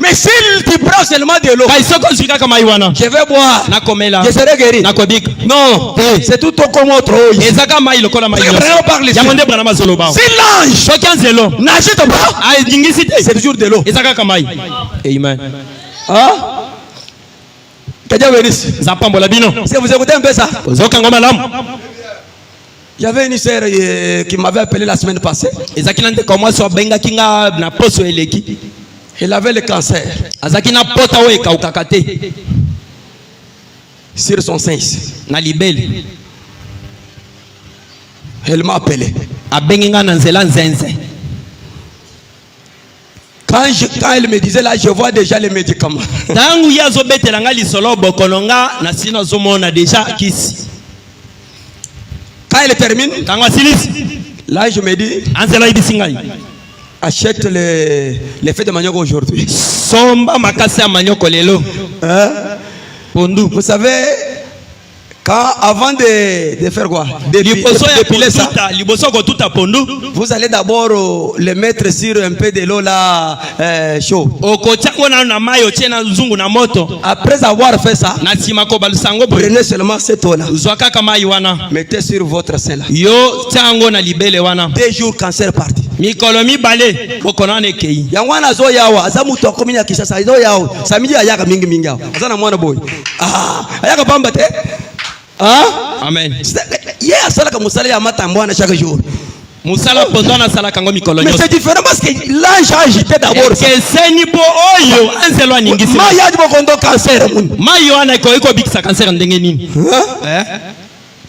Mais s'il te prend seulement de l'eau, je vais boire, je serai guéri. Non, c'est tout comme autre. Si l'ange n'agite pas, c'est toujours de l'eau. Amen. Hein? Si vous écoutez un peu ça, il y avait une sœur qui m'avait appelé la semaine passée. Elle avait le cancer sur son sein. Elle m'a appelé. Quand elle me disait là, je vois déjà les médicaments. Quand elle termine, là je me dis, achète les fêtes de manioc aujourd'hui. Hein? Vous savez, avant de faire quoi? D'épiler ça, vous allez d'abord le mettre sur un peu de l'eau là chaud. Après avoir fait ça, prenez seulement cette eau là, mettez sur votre sein là. 2 jours cancer parti. Yangwana zo yawa azamuto akomina Kinshasa zo yawa samiji ayaka mingi yawa azana mwana boy ayaka pamba te. Amen. Yeah, ça là comme ça là matambo na chaque jour. Mais c'est différent parce que l'ange a agité d'abord.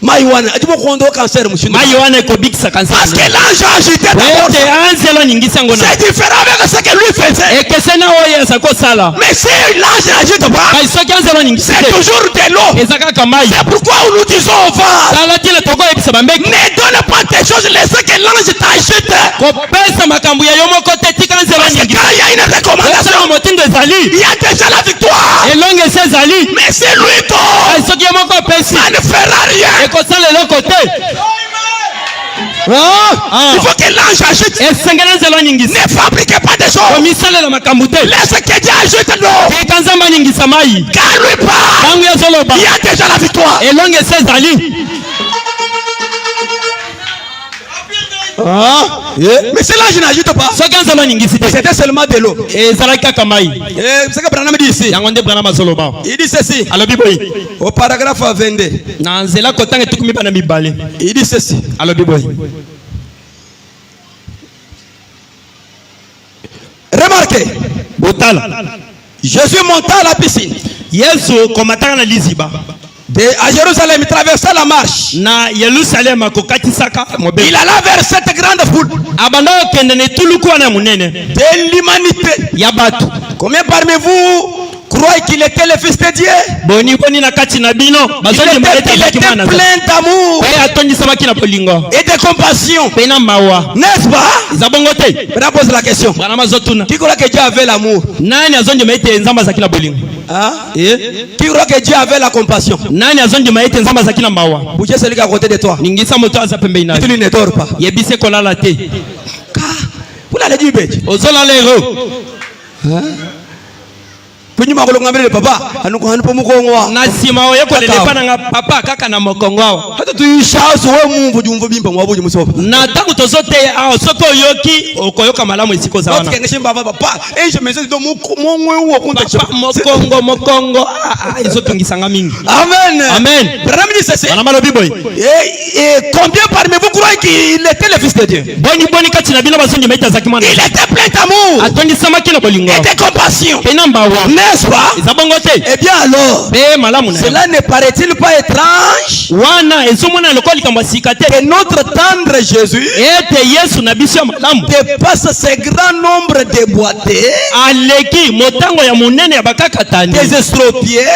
Maïwana, tu peux prendre cancer, monsieur. Maïwana ko bikisa cancer. Parce que l'ange a agité d'abord. C'est différent avec ce que lui faisait. Et que c'est na oya sa ko sala. Mais si l'ange n'agite pas, c'est toujours de l'eau. C'est pourquoi nous disons au vent, ne donne pas tes choses, laisse que l'ange t'agite. Parce que quand il y a une recommandation, il y a déjà la victoire. Mais c'est lui qui ça ne fera rien. Il faut que l'ange agite. Ne fabriquez pas des choses. Laisse que Dieu agite l'eau. Car lui part, il y a déjà la victoire. Mais c'est l'ange n'agite pas. C'était seulement de l'eau. C'est ce que Branham dit ici. Il dit ceci au paragraphe 22. Il dit ceci. Remarquez, Jésus monta à la piscine à Jérusalem, il traversa la marche. Il alla vers cette grande foule de l'humanité. Combien parmi vous croient qu'il était le fils de Dieu? Il était plein d'amour et de compassion, n'est-ce pas? On pose la question. Qui croit que Dieu avait l'amour? Qui croit que Dieu avait la compassion? Bougez celui qui est à côté de toi. Tu ne dors pas. Vous l'avez dit, bête. Papa, Amen. Et combien parmi vous croyez qu'il était le fils de Dieu? Il était plein d'amour et de compassion, n'est-ce pas? Eh bien alors, cela ne paraît-il pas étrange que notre tendre Jésus dépasse ce grand nombre de boiteux, des estropiés,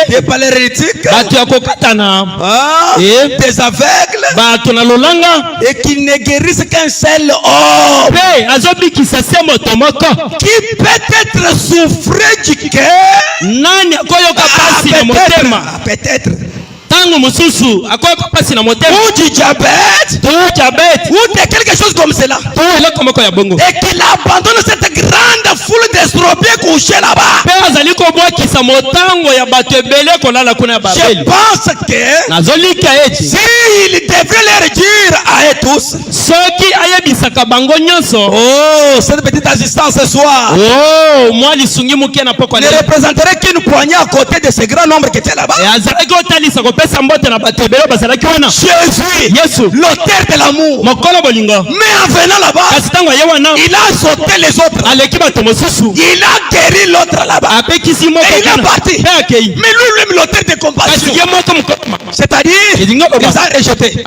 des paralytiques, des aveugles, et qu'il ne guérisse qu'un seul homme qui peut-être souffrait du cœur. Peut-être. tango mususu akoka pasi na motema ou du diabète ou de quelque chose comme cela, et qu'il abandonne cette grande foule d'estropiés couchés là-bas. Je pense que s'il devrait leur dire à eux tous, oh, cette petite assistance ce soir ne représenterait qu'une poignée à côté de ce grand nombre qui était là-bas. Jésus, l'auteur de l'amour, mais en venant là-bas, il a sauté les autres, il a guéri l'autre là-bas, et il est parti. Mais lui-même l'auteur de compassion, c'est-à-dire il les a rejetés,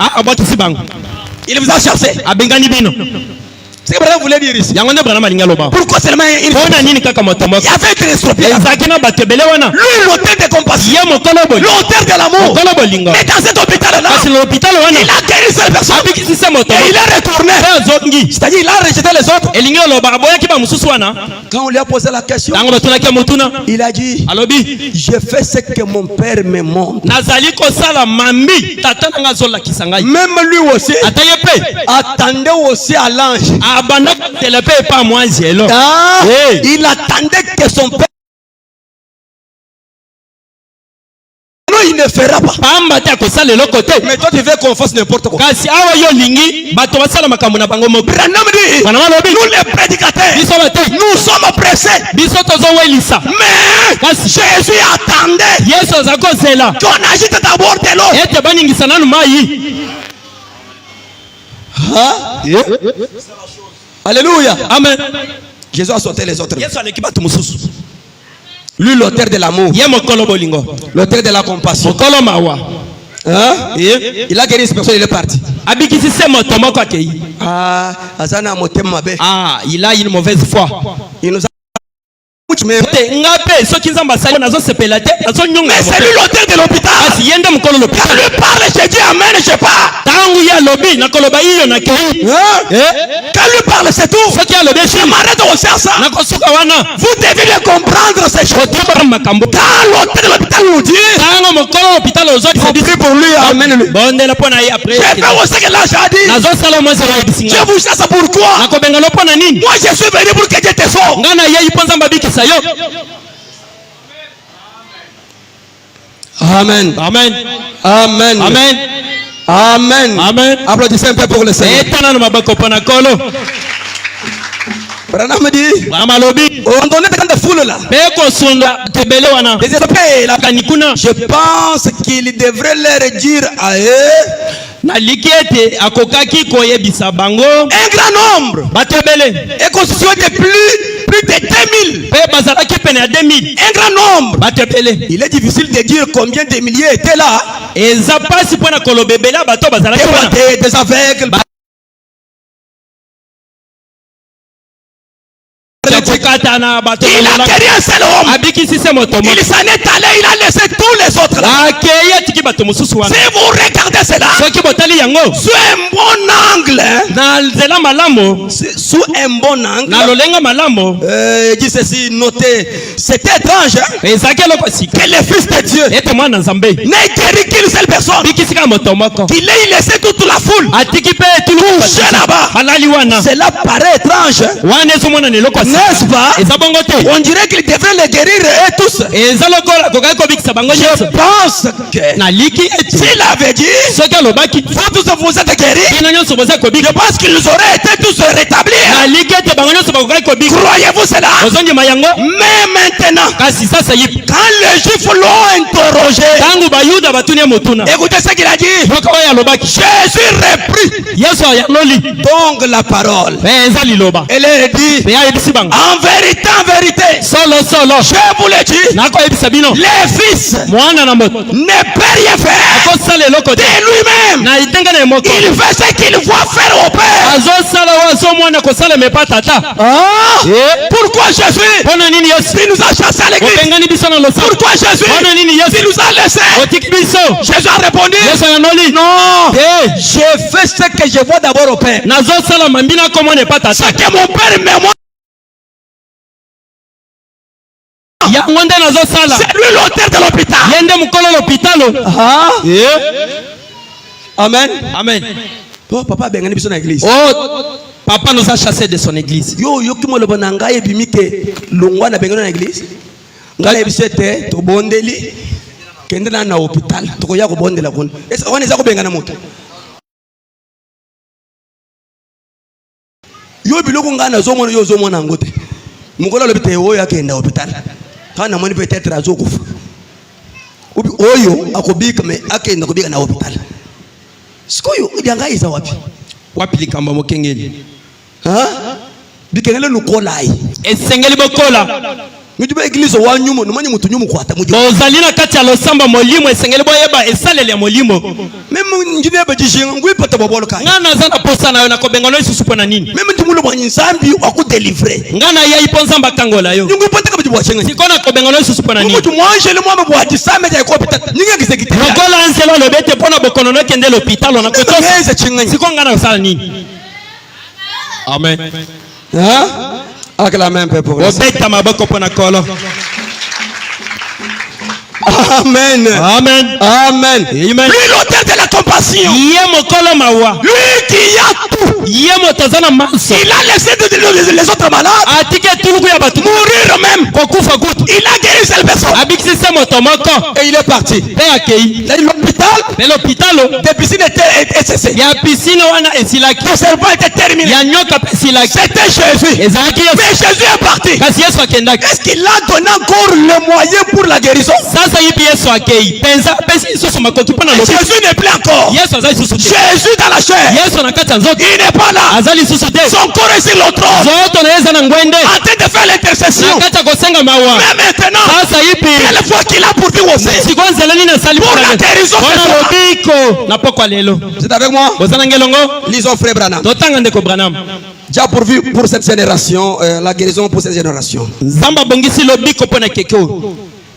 il vous a chassé. C'est ce que vous voulez dire ici. Pourquoi seulement il y avait une estropié. Lui, l'auteur de compassion, l'auteur de l'amour. Mais dans cet hôpital-là, il a guéri cette personne. Et il est retourné. C'est-à-dire il a rejeté les autres. Quand on lui a posé la question, il a dit, je fais ce que mon père me montre. Même lui aussi attendait aussi à l'ange. Il attendait que son père. Non, il ne fera pas. Mais toi tu veux qu'on fasse n'importe quoi. Nous les prédicateurs, nous sommes pressés. Mais Jésus attendait qu'on agite d'abord de l'eau. Alléluia. Amen. Jésus a sauté les autres. Lui, l'auteur de l'amour, l'auteur de la compassion. Hein? Il a guéri cette personne, il est parti. Il a une mauvaise foi. Il nous a mais c'est lui l'auteur de l'hôpital. Quand lui parle, je dis amen, je pars. Quand lui parle, c'est tout. Je m'arrête au ça. Vous devez bien comprendre ces choses. Quand l'auteur de l'hôpital nous dit, faut prier pour lui, amen. Je fais aussi que là j'ai dit, je vous chasse pourquoi? Moi je suis venu pour que Dieu te sauve. Amen. Amen. Amen. Amen. Amen. Amen. Applaudissez un peu pour le Seigneur. Branham dit, on donnait de foule là. Je pense qu'il devrait leur dire à eux un grand nombre est constitué de plus de 2000. Un grand nombre. Il est difficile de dire combien de milliers étaient là. Des aveugles. Il a guéri un seul homme. Il s'en est allé, il a laissé tous les autres là. Si vous regardez cela, sous un bon angle, il dit ceci, notez, c'est étrange que le Fils de Dieu n'ait guéri qu'une seule personne, qu'il ait laissé toute la foule coucher là-bas. Cela paraît étrange, n'est-ce pas? On dirait qu'il devrait les guérir eux tous. Je pense que s'il avait dit vous tous vous êtes guéris, je pense qu'ils auraient été tous rétablis. Croyez-vous cela? Mais maintenant, quand les Juifs l'ont interrogé, écoutez ce qu'il a dit. Jésus reprit donc la parole. Elle est dit, en vérité, je vous le dis, les fils ne peut rien faire de lui-même. Il fait ce qu'il voit faire au Père. Pourquoi Jésus il nous a chassés à l'église? Pourquoi Jésus il nous a laissés? Jésus a répondu, non, je fais ce que je vois d'abord au Père. Ce que mon Père me montre, C'est lui l'auteur de l'hôpital. Amen. Amen. Oh, papa bengani biso na église. Oh, papa nous a chassés de son église. Yo kimo lobo na ngai bimike longwa na bengani na église. Ngai bisete to bondeli kende na hôpital to ya ko bondela kuna. Esa wana za ko bengana moto. Yo biloko ngana zo mona yo zo mona ngote. Mukola lobi te oyo akenda hôpital. Kana moni peut-être azokufa. Oyo akobika me akenda kobika na hôpital. Sikoyo idangai za wapi? Wapi likamba mokengeli? Ha? Bikengele lukolai. Esengeli bokola. Mujube église wa nyumo, nomani mutu nyumo kwata mujube. Bozalina kati ya losamba molimo esengeli boyeba esalele ya molimo. Meme njine ba jishinga ngui pata bobolo kai. Ngana zana posa nayo na kobengono isusupo na nini? Meme tumulo mwa nzambi wa ku délivrer. Ngana ya iponza mbakangola yo. Ngui pata ka bwa chenga. Sikona kobengono isusupo na nini? Mutu mwanje le mwamba bwa disame ja ko pita. Ninga kisekite. Ngola anselo le bete pona bokono no kende l'hôpital na kotosa. Sikonga na sala nini? Amen. Hein? Avec la main pour le Amen. Amen. Amen. Lui l'auteur de la compassion. Lui qui a tout. Il a laissé les autres malades mourir même. Il a guéri cette personne. Et il est parti. L'hôpital. Des piscines étaient cessées. Le serpent était terminé. C'était Jésus. Mais Jésus est parti. Est-ce qu'il a donné encore le moyen pour la guérison? Jésus n'est plus encore. Jésus dans la chair. Il n'est pas là. Son corps est sur l'autre. En train de faire l'intercession. Mais maintenant, quelle fois qu'il a pourvu au sein pour la guérison de c'est avec moi. Lisons frère Branham. Déjà pourvu pour cette génération, la guérison pour cette génération.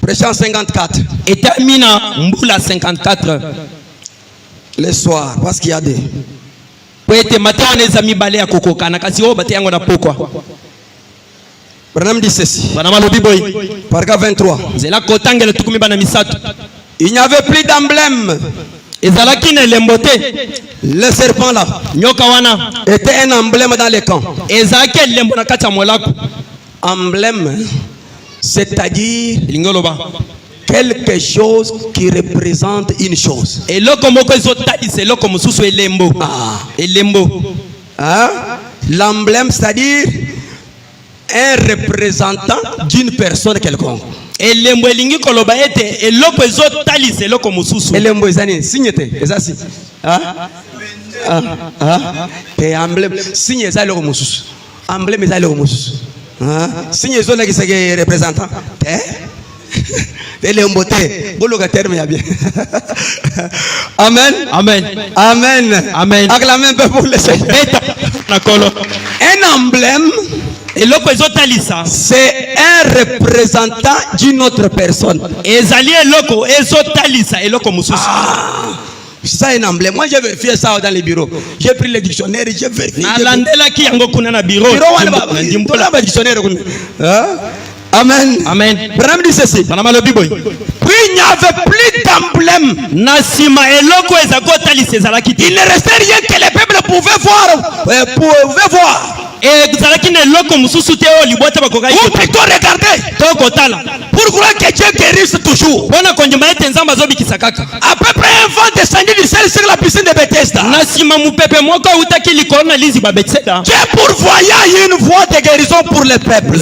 Prêchant 54. Et termina Mboula 54. Le soir, parce qu'il y a des. Branham dit ceci. Paragraphe 23. Il n'y avait plus d'emblème. Le serpent là était un emblème dans les camps. Emblème, c'est-à-dire quelque chose qui représente une chose. L'emblème, c'est-à-dire un représentant d'une personne quelconque. Elembo elingi koloba ete eloko ezotalisa eloko mususu. Elembo ezani signete ezasi. Te emblème signe eza eloko mususu. Emblème eza eloko mususu. Signe ezona ki seke représentant. Elembo te boloka terme ya bien. Amen. Amen. Amen. Amen. Acclamez un peu pour le Seigneur. Un emblème, c'est un représentant d'une autre personne. Ça un emblème. Moi j'ai vérifié ça dans les bureaux. J'ai pris le dictionnaire et j'ai vérifié. Amen. Amen. Branham dit ceci. Puis il n'y avait plus d'emblème. Il ne restait rien que les peuples pouvaient voir. Ou plutôt regarder. Pour croire que Dieu guérisse toujours. À peu près un vent descendu du ciel sur la piscine de Bethesda. Dieu pourvoya une voie de guérison pour le peuple.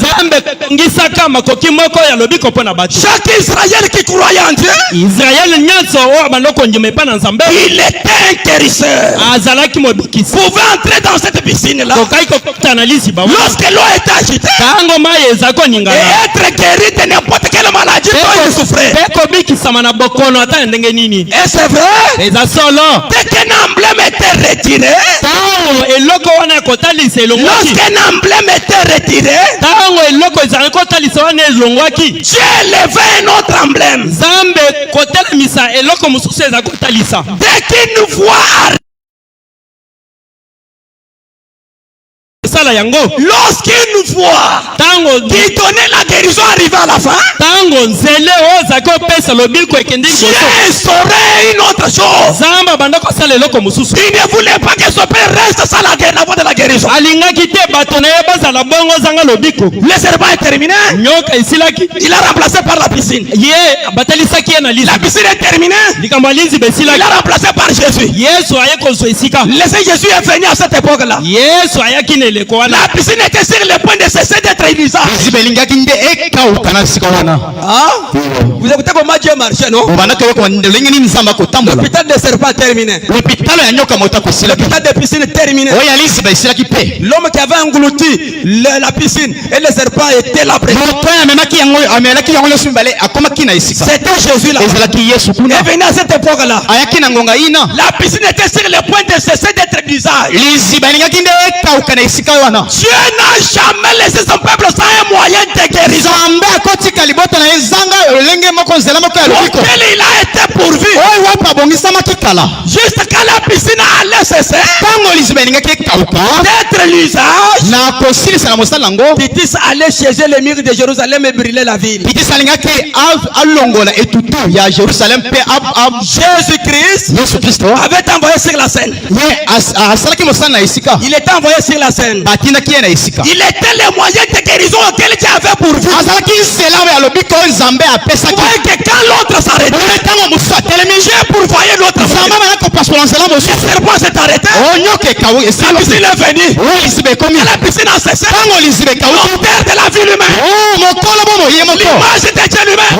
Chaque Israël qui croyait en Dieu, il était un guérisseur. Pouvait entrer dans cette piscine-là. Lorsque l'eau est agitée et être guéri de n'importe quelle maladie dont il souffrait. Et c'est vrai, dès qu'un emblème était retiré, lorsqu'un emblème était retiré, Dieu levait un autre emblème. Dès qu'une voix kosala yango. Lorsqu'une fois qui donnait la guérison arrivée à la fin, tango nzele ozaki opesa lobiko ekendi Dieu saurait une autre chose. Zamba banda kosala eloko mosusu. Il ne voulait pas que son père reste sans la guérison de la guérison. Alingaki te bato na ye bazala bongo zanga lobiko. Le serpent est terminé. Nyoka isilaki. Il a remplacé par la piscine. Ye batalisaki ye na lizi. La piscine est terminée. Likambo lizi besilaki. Il a remplacé par Jésus. Yesu aye kozwa esika. Laissez Jésus est venu à cette époque-là. Yesu ayaki na eleko wana. La piscine était sur le point de cesser d'être un usage. Ah? Vous écoutez comment Dieu marchait, non? L'hôpital des serpents terminé. L'hôpital des piscines terminé. L'homme qui avait englouti la piscine et le serpent était là présent. C'était Jésus là. Et venu à cette époque-là. La piscine était sur le point de cesser d'être d'usage. Dieu n'a jamais laissé son peuple sans un moyen de guérison. Auquel il a été pourvu. Juste quand la piscine allait cesser d'être l'usage, Titus allait chez les murs de Jérusalem et brûler la ville. Jésus-Christ avait envoyé sur la scène. Il était envoyé sur la scène. Il était le moyen de guérison auquel Dieu avait pourvu. Vous voyez que quand l'autre s'arrêtait, Dieu pourvoyait l'autre. Le serpent s'est arrêté. La piscine est venue. La piscine a cessé. L'odeur de la vie humaine. L'image de Dieu lui-même.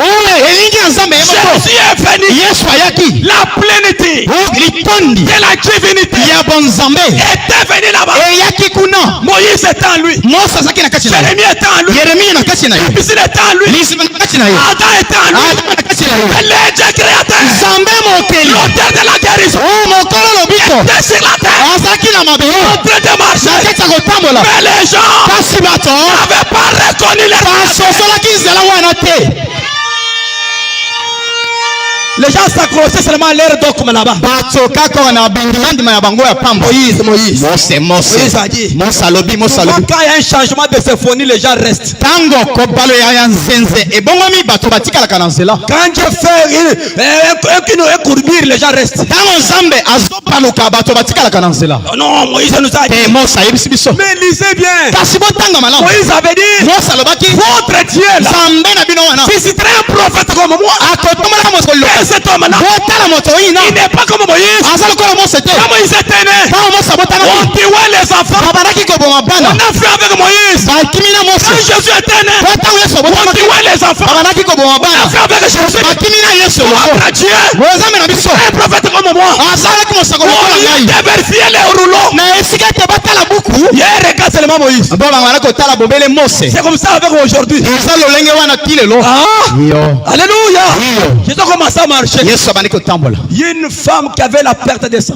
Jésus est venu. La plénitude de la divinité était venue là-bas. Moïse était en lui. Jérémie était en lui. La piscine était en lui. Adam était en lui. Le Dieu créateur. L'auteur de la guérison. Était sur la terre. En train de marcher. Mais les gens n'avaient pas reconnu les Les gens s'accrochaient seulement à leur dogme là-bas. Moïse a dit. Quand il y a un changement de symphonie, les gens restent. Quand Dieu fait un courbure, les gens restent. Non, Moïse nous a dit. Mais lisez bien. Moïse avait dit, votre Dieu là, visiterait un prophète comme moi. Cet homme-là, il n'est pas comme Moïse. Quand Moïse était né, on tuait les enfants. On a fait avec Moïse. Quand Jésus était né, on tuait les enfants. On a fait avec Jésus. Notre Dieu, un prophète comme moi, on lui déversier les rouleaux. Hier, regarde seulement Moïse. C'est comme ça avec aujourd'hui. Alléluia. Je dois commencer à marcher. Il y a une femme qui avait la perte de sang.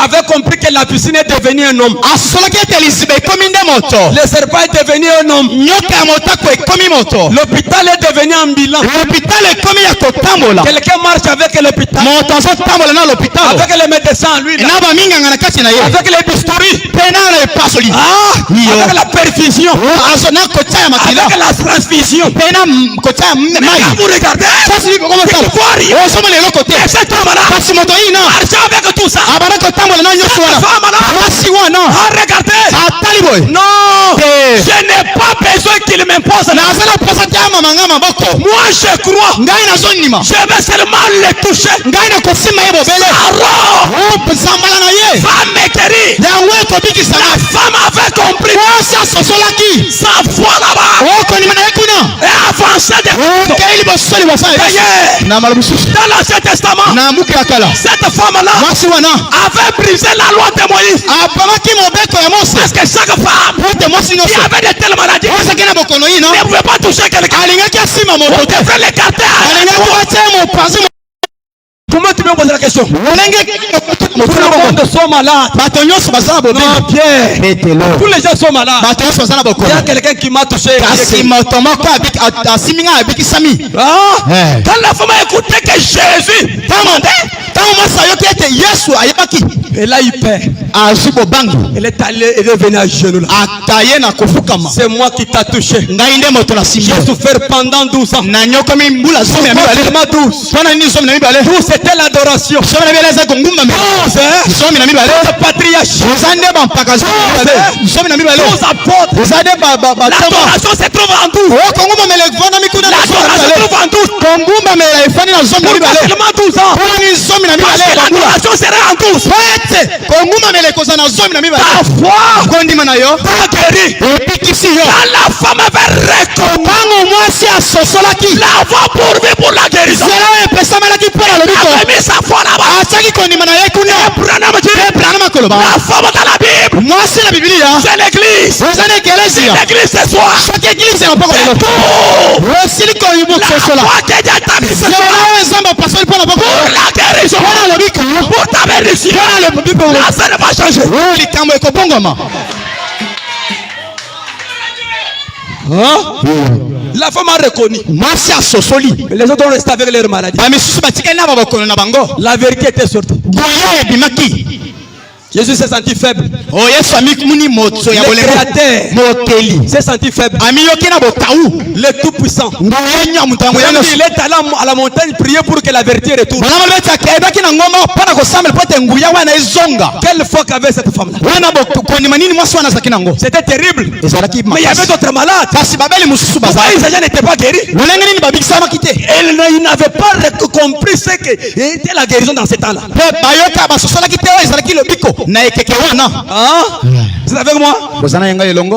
Avait compris que la piscine est devenue un homme. Le serpent est devenu un homme. L'hôpital est devenu un bilan. Quelqu'un marche avec l'hôpital. Avec les médecins lui. Avec les bistouris. Avec la perfusion. Avec la transfusion. Mais quand vous regardez, cet homme-là marche avec tout ça. Cette femme-là, regardez. Non, je n'ai pas besoin qu'il m'impose. Moi je crois. Je vais seulement le toucher. Va m'éclairer. La femme avait compris. Sa foi là-bas et avancé dans l'Ancien Testament. Cette femme-là avait brisé la loi de Moïse. Parce que chaque femme qui avait de telles maladies ne pouvait pas toucher quelqu'un. On devait l'écarter. Comment tu me poses la question? Tout le monde sont malades. Non, Pierre. Tous les gens sont malades. Il y a quelqu'un qui m'a touché. Quand la femme a écouté que Jésus ete Yesu ayebaki. Et là il perd. Elle est allée et revenue à genoux là. C'est moi qui t'a touché. J'ai souffert pendant 12 ans. Seulement 12. 12 c'était l'adoration. 12 patriarches. 12 apôtres. L'adoration se trouve en 12. L'adoration se trouve en 12. Seulement 12 ans. L'adoration sera en 12. Parfois, quand la femme avait reconnu la voie pourvue pour la guérison, elle avait mis sa foi là-bas. La femme dans la Bible, c'est l'église. L'église ce soir, c'est tout. La foi que Dieu t'a mis ce soir pour la guérison, pour ta bénédiction, ça ne va changer. La femme a reconnu. Les autres ont resté avec leur maladie. La vérité était sortie. Jésus s'est senti faible. Le Créateur s'est senti faible. Le Tout-Puissant. Il est allé à la montagne prier pour que la vérité retourne. Quelle foi qu'avait cette femme-là? C'était terrible. Mais il y avait d'autres malades. Pourquoi Isaïe n'était pas guéri? Il n'avait pas compris ce qu'était la guérison dans ce temps-là. Vous êtes avec moi?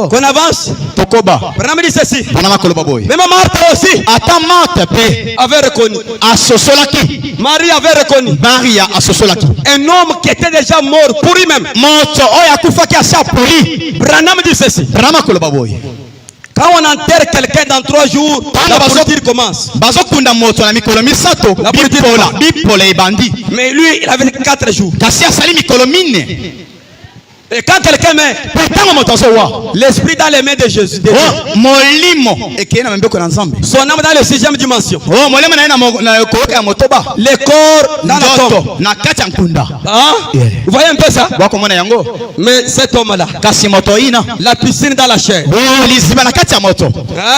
Qu'on avance. Branham dit ceci. Même Marthe aussi avait reconnu. Marie avait reconnu. Un homme qui était déjà mort pour lui-même. Branham dit ceci. Quand on enterre quelqu'un dans 3 jours, la poursuite commence. Mais lui, il avait 4 jours. Et quand quelqu'un met l'esprit dans les mains de Jésus, son âme dans la 6e dimension, le corps dans la tombe. Vous voyez un peu ça? Mais cet homme-là, la piscine dans la chair,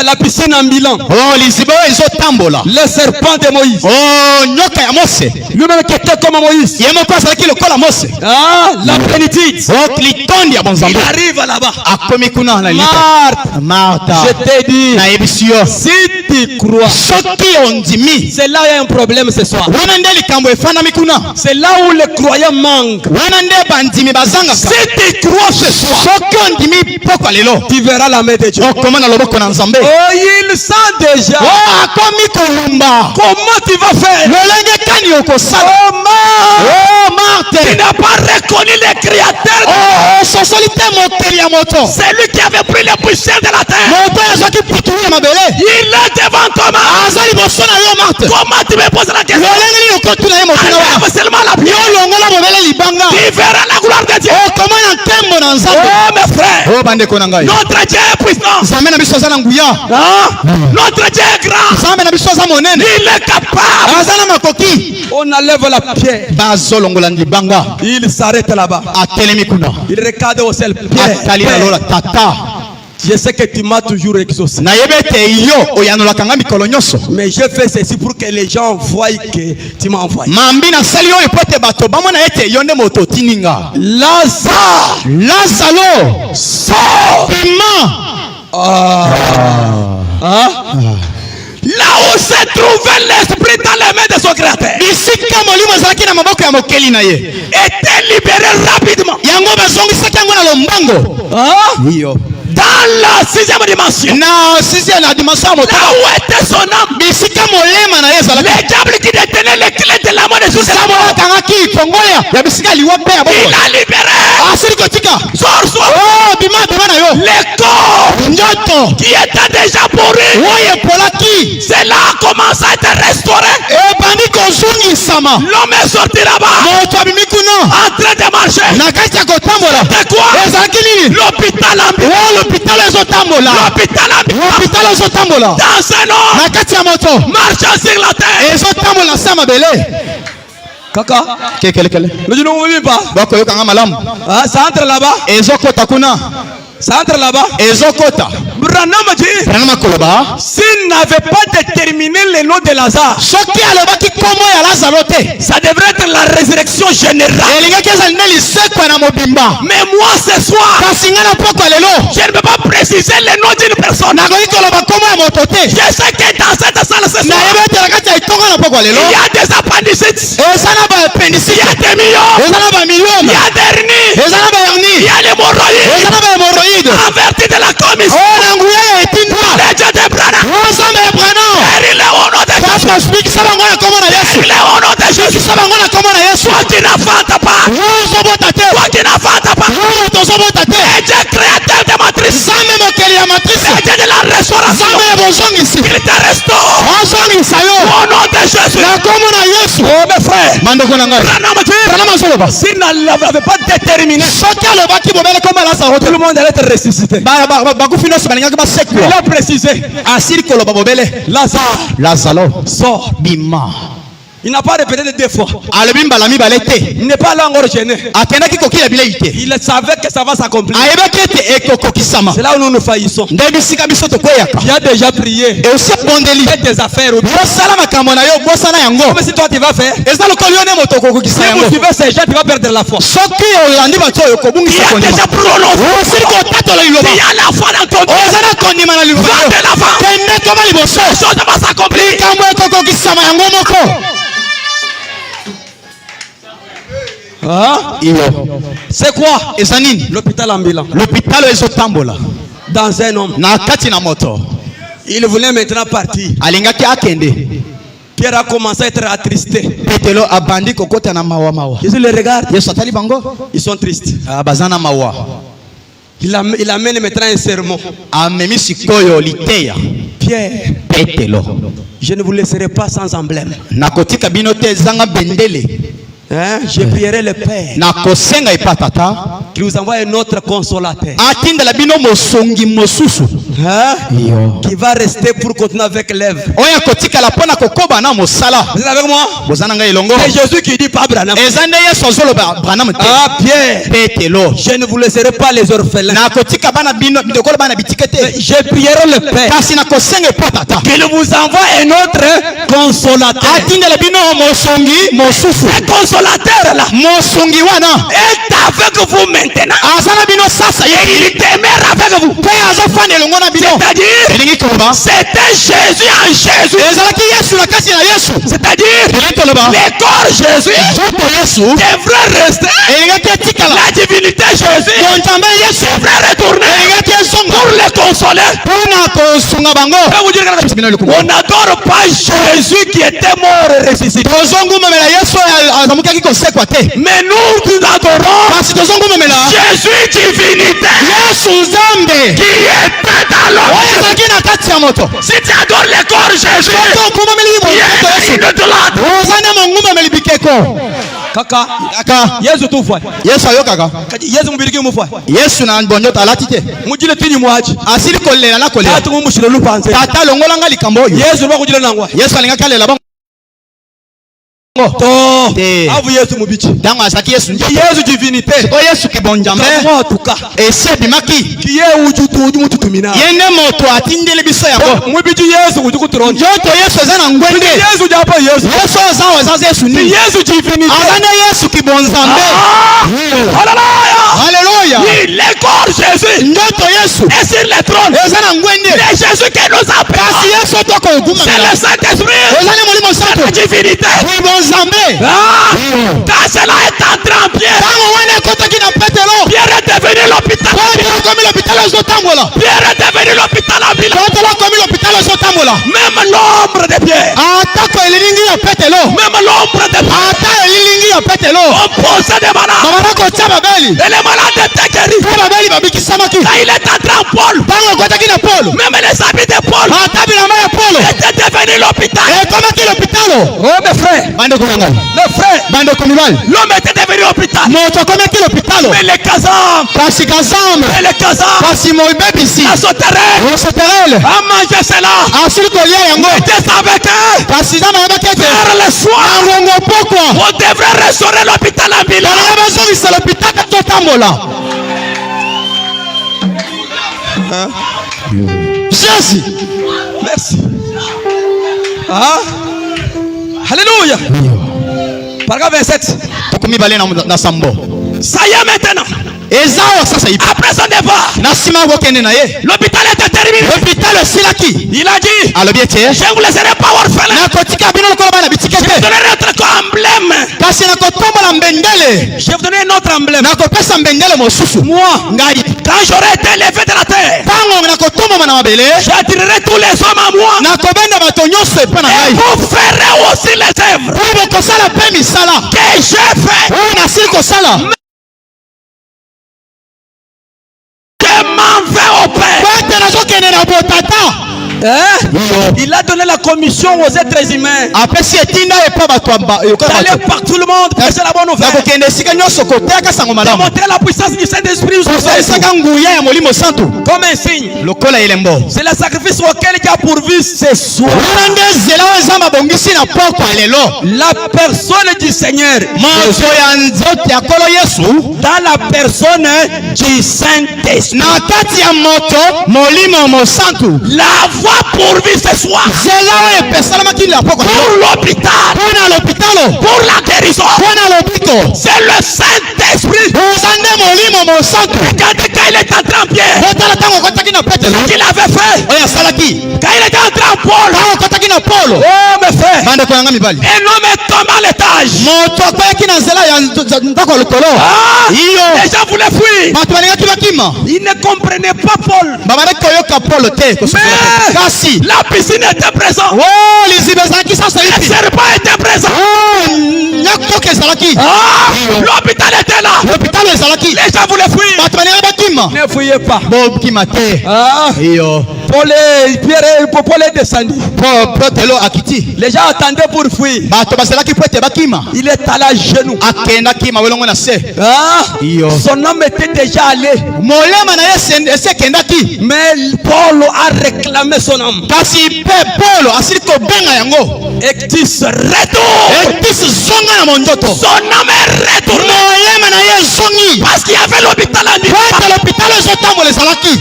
la piscine en bilan, le serpent de Moïse, lui-même qui était comme Moïse, la plénitude. Il arrive là-bas. Marthe, je t'ai dit, si tu crois, c'est là où il y a un problème ce soir. C'est là où les croyants manquent. Si tu crois ce soir, tu verras la main de Dieu. Oh, il sent déjà. Comment tu vas faire? Oh, Marthe, tu n'as pas reconnu le Créateur. C'est lui qui avait pris les poussières de la terre. Il est devant toi, Marthe. Comment tu me poses la question? Enlève seulement la pierre. Tu verras la gloire de Dieu. Oh mes frères, notre Dieu est puissant. Notre Dieu est grand. Il est capable. On enlève la pierre. Il s'arrête là-bas. Il regarde au ciel. Je sais que tu m'as toujours exaucé. Mais je fais ceci pour que les gens voient que tu m'as envoyé. Lazare, sors. Là où se trouvait l'esprit dans les mains de son créateur était libéré rapidement. Dans la 6e dimension. Là où était son âme. Les diables qui détenaient les clés de la main de Jésus. Il a libéré. Sors. Les corps qui étaient déjà pourris. C'est là a commencé à être restauré. L'homme est sorti là-bas. En train de marcher. C'est quoi? L'hôpital ambulant. Dans un homme marchant sur la terre. Kaka. Kele. Le genou ne veut pas. Bako yo kanga malam. Ah, ça entre là-bas. Ezokota kuna. Ça entre là-bas. Ezokota. Branham dit. Branham koloba. S'il n'avait pas déterminé le nom de Lazare. Soki alobaki komo ya Lazaro te. Ça devrait être la résurrection générale. Elinga keza neli sekwa na mobimba. Mais moi ce soir. Kasi ngana poko lelo. Je ne peux pas préciser le nom d'une personne. Na koki koloba komo ya moto te. Je sais que dans cette salle ce soir. Na yeba te rakati itonga na poko lelo. Il y a des appendicites. Ezana ba appendicite. Il y a des millions. Ezana ba millions. Il y a des hernies. Ezana ba hernie. Il y a les hémorroïdes. Ezana ba hémorroïde. En vertu de la commission. Oh nguya etinda. Les dieux de Branham. Ensemble ya Branham. Il est au nom de Jésus. Papa speak saba ngona komo na Yesu. Il est au nom de Jésus. Saba ngona komo na Yesu. Toi qui n'enfantes pas. Ozobota te. Toi qui n'enfantes pas. Tozobota te. Et Dieu créateur de matrice. Zame mokeli ya matrice. Et Dieu de la restauration. Zame ya bozongisi. Il te restaure. Ozongisa yo. Au nom de Jésus. Na komo na Yesu. Oh mes frères. Mandeko na ngai. Branham azoloba. S'il n'avait pas déterminé. Soki alobaki bobele komo Lazaro Tout le monde allait être ressuscité. bakufi nyonso balingaki basekwa. Il a précisé. Asili koloba bobele. Lazaro. Sors. Bima. Il n'a pas répété deux fois. Alobi mbala mibale te. Il n'est pas là encore gêné. Akendaki kokila bilei te. Il savait que ça va s'accomplir. Ayebaki ete ekokokisama. C'est là où nous nous faillissons. Nde bisika biso tokweyaka. Tu as déjà prié. Esi bondeli. Fais tes affaires. bosala makambo na yo bosana yango. Comme si toi tu vas faire. Eza lokolo yo ne moto okokokisa Si yango. vous suivez ces gens, tu vas perdre la foi. Soki olandi bato oyo kobungisa kondima. Osili kotatola liloba. Il y a la foi dans ton Dieu. Ozana kondima na liloba. Va de l'avant. Kende koma liboso. Les choses vont s'accomplir. Likambo ekokokisama yango moko. C'est quoi? Eza nini? L'hôpital ambulant. L'hôpital ezotambola. Dans un homme. Na kati na moto. Il voulait maintenant partir. Alingaki akende. Pierre a commencé à être attristé. Petelo abandi kokota na mawa mawa. Jésus les regarde. Yesu atali bango. Ils sont tristes. Bazana mawa. Il amène maintenant un sermon. Amemi sikoyo liteya. Pierre. Petelo. Je ne vous laisserai pas sans emblème. Nakotika bino te zanga bendele. Hein? Je prierai le Père Nakosenga ipatata. qui vous envoie un autre consolateur. Atinda la bino mosongi mosusu. Hein? Qui va rester pour continuer avec l'œuvre. Oya kotika la pona kokoba na mosala. Vous êtes avec moi? Bozana nga ilongo. C'est Jésus qui dit pas Branham. Ezande Yesu azolo Branham te. Ah Pierre. Petelo. Je ne vous laisserai pas les orphelins. Nakotika bana bino bidokolo bana bitikete. Je prierai le Père Kasi nakosenga ipatata. qu'il vous envoie un autre consolateur. Atinda la bino mosongi mosusu. Ce consolateur là Mosongi wana. est avec vous maintenant. Azana bino sasa Et ye. il demeure avec vous. Pe azofana elongo na bino. C'est-à-dire, Elingi koloba. c'était Jésus en Jésus. Ezalaki Yesu na kasi na Yesu. C'est-à-dire, Elingi koloba. le corps Jésus Joto Yesu. devrait rester. Elingaki etikala. La divinité Jésus Konzambe Yesu. devrait retourner Elingaki ezonga. pour les consoler. Pona kosunga bango. Je vais vous dire quelque chose. On n'adore pas Jésus qui était mort et ressuscité. Tozongumamela Yesu azamukaki kosekwa te. Mais nous adorons Kasi tozongumamela Jésus divinité Yesu Nzambe. qui était dans l'homme. Oyo ezalaki na kati ya moto. Si tu adores le corps Jésus, Soki okumameli tu moto es Yesu. une idolâtre. Ozane mongumameli bikeko. Kaka, Kaka. Yesu tufa. Yesu ayokaka. Yesu mbiriki mufa. Yesu na bonjoto alati te. Mujile tini mwaji. Asili kolela na kolela. Tatu mumushilo lupanze. Tata longolanga likambo oyo. Yesu lwa kujile nangwa. Yesu alingaki alela bango. To. Te. Avu Yesu mubichi. Ntango azalaki Yesu nzoto. Yesu divinité. Sikoyo Yesu kibonjambe. Moi tuka. Esi ebimaki. Kiye ujutu mututumina. Ye nde moto atindeli biso yango. Mubichi Yesu ujukuturonja. Nzoto Yesu eza na ngwende. Yesu japa Yesu. Yesu aza Yesu nini? Yesu divinité. Aza nde Yesu kibonzambe. Hallelujah. Haleluya. Oui, le corps Jésus Nzoto Yesu est sur le trône. eza na ngwende. C'est Jésus qui nous Kasi appelle. Yesu toko C'est ogumamela. le Saint-Esprit. Eza ne molimo santo. La divinité. Kibonzambe. Quand cela est entré en Pierre, Ntango wana ekotaki na Petelo. Pierre est devenu l'hôpital. Petelo akomi lopitalo ezotambola. Pierre est devenu l'hôpital en ville. Petelo akomi lopitalo ezotambola. Même l'ombre de Pierre, Atako elilingi ya Petelo. même l'ombre de Pierre, Ata elilingi ya Petelo. on posait des malades. Babana et les malades étaient guéris. Quand il est entré en Paul, même les habits de Paul étaient devenus l'hôpital. Oh mes frères, L'homme était devenu hôpital. Mais les casans, la sauterelle, a mangé cela. Était avec eux. Vers le soir, on devrait restaurer l'hôpital ambulant. Jésus. Merci. Ah. Alléluia. Paragraphe 27. Ça y est maintenant. Après son départ, l'hôpital était terminé. Il a dit, je ne vous laisserai pas orphelin. Je vous donnerai notre emblème. Je vous donnerai notre emblème. Moi, quand j'aurai été élevé de la terre, j'attirerai tous les hommes à moi. Et vous ferez aussi les œuvres que j'ai fait. Je m'en vais au Père. Il a donné la commission aux êtres humains d'aller par tout le monde prêcher la bonne nouvelle, démontrer la puissance du Saint-Esprit comme un signe. C'est le sacrifice auquel il a pourvu ce soir la personne du Seigneur, dans la personne du Saint-Esprit. La voie pourvue ce soir pour l'hôpital, pour la guérison, c'est le Saint-Esprit. Regardez quand il est entré en Pierre, ce qu'il avait fait. Quand il était entré en Paul, oh mes frères, un homme est tombé à l'étage. Les gens voulaient fuir. Ils ne comprenaient pas Paul. Mais la piscine était présente. Les serpents étaient présents. L'hôpital était là. Les gens voulaient fuir. Ne fuyez pas. Paul est descendu. Les gens attendaient pour fuir. Il est allé à genoux. Son homme était déjà allé. Mais Paul a réclamé son homme. Ectis retourne. Son homme est retourné. Parce qu'il y avait l'hôpital à lui.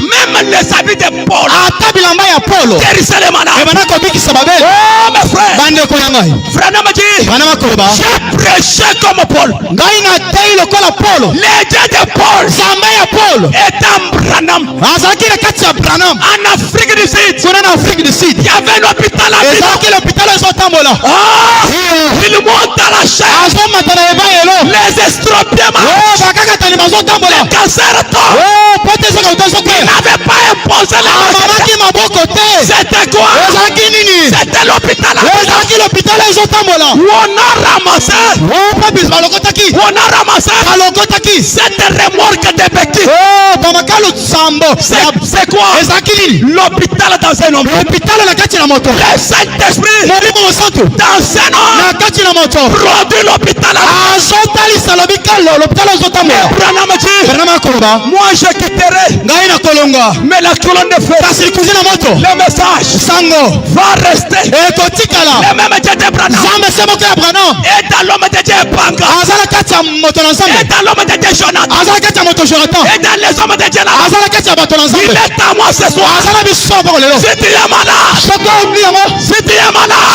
Même les habits de Paul guérissaient les malades. Oh mes frères, frère j'ai prêché comme Paul. Les dieux de Paul est en Branham. En Afrique du Sud, il y avait l'hôpital à lui. Il monte à la chair. Les estropiés marchent. Les cancers tombent. Il n'avait pas imposé la maladie. C'était quoi? C'était l'hôpital à lui. On a ramassé cette remorque de béquilles. C'est quoi? L'hôpital dans un homme. Le Saint-Esprit dans un homme produit l'hôpital. Moi je quitterai, mais la colonne de feu, le message va rester. Le même Dieu d'Abraham est dans l'homme de Dieu Banga, est dans l'homme de Dieu Jonathan, est dans les hommes de Dieu là. Il est à moi ce soir. Si tu es malade,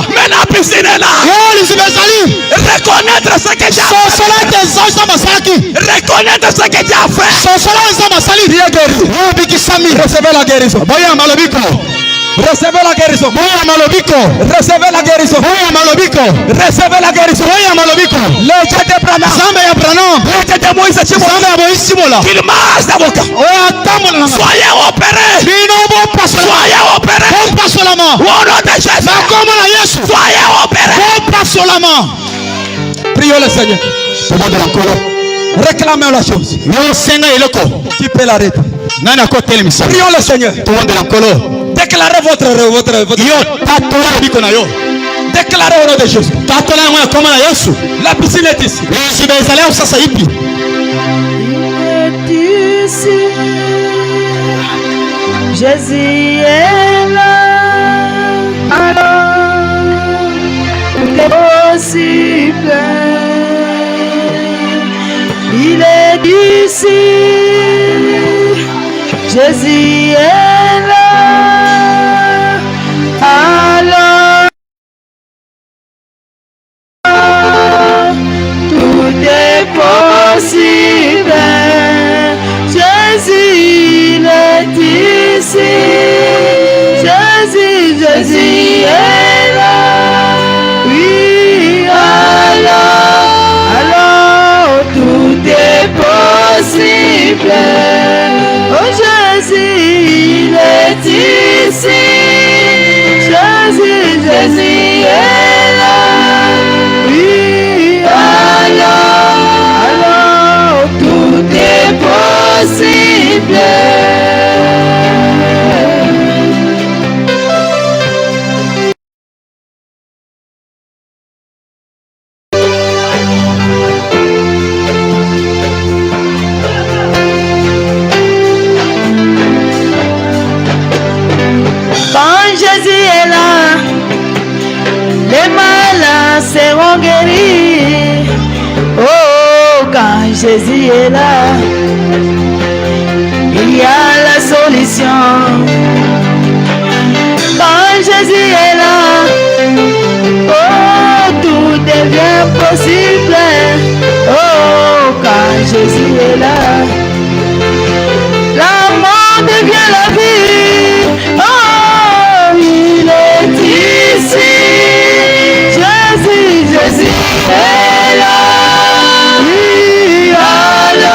mais la piscine est là. Reconnaître ce que j'ai fait. Reconnaître ce que tu as fait. Recevez la guérison. Recevez la guérison. Recevez la guérison. Recevez la guérison. Le Dieu d'Abraham, le Dieu de Moïse, qu'il marche d'avocat. Soyez opérés. Soyez opérés. Au nom de Jésus. Soyez opérés. Prions le Seigneur. Réclamez la chose. Qui peut l'arrêter? Prions le Seigneur. Déclarez votre. Déclarez au nom de Jésus. La piscine est ici. Il est ici. Jésus est là. Alors, tout est possible. Il est ici. Jésus est là. Alors, tout est possible. Jésus, il est ici. Jésus est là. Oui, alors tout est possible. Oh Jésus, il est ici. Jésus est là. Oui, alors tout est possible. Quand Jésus est là, les malades seront guéris. Oh, quand Jésus est là, il y a la solution. Quand Jésus est là, oh, tout devient possible. Oh, quand Jésus est là, la mort devient la vie. Oh, il est ici. Jésus est là. Oui, alors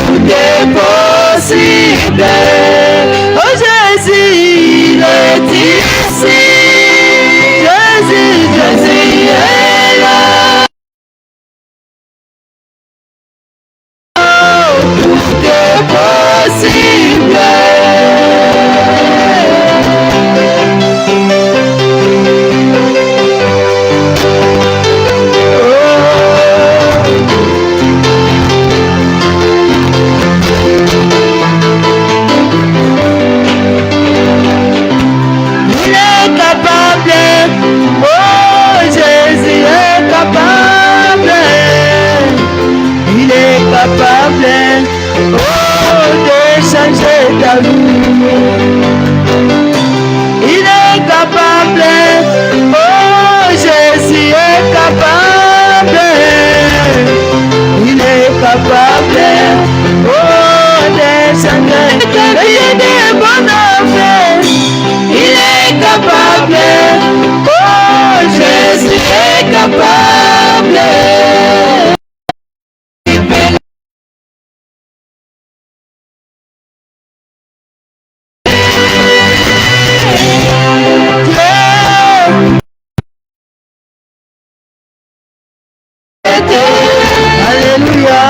tout est possible. Oh Jésus, il est ici. Jésus est là. Oh, tout est possible. Il est capable, oh Jésus est capable, il est capable, oh de changer ta vie. Il est capable, oh Jésus est capable, il est capable, oh de changer ta vie de bonne affaire. Il est capable, oh Jésus est capable. Alléluia.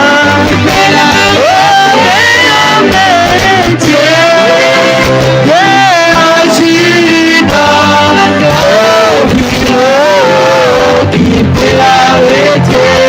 Qui peut l'arrêter?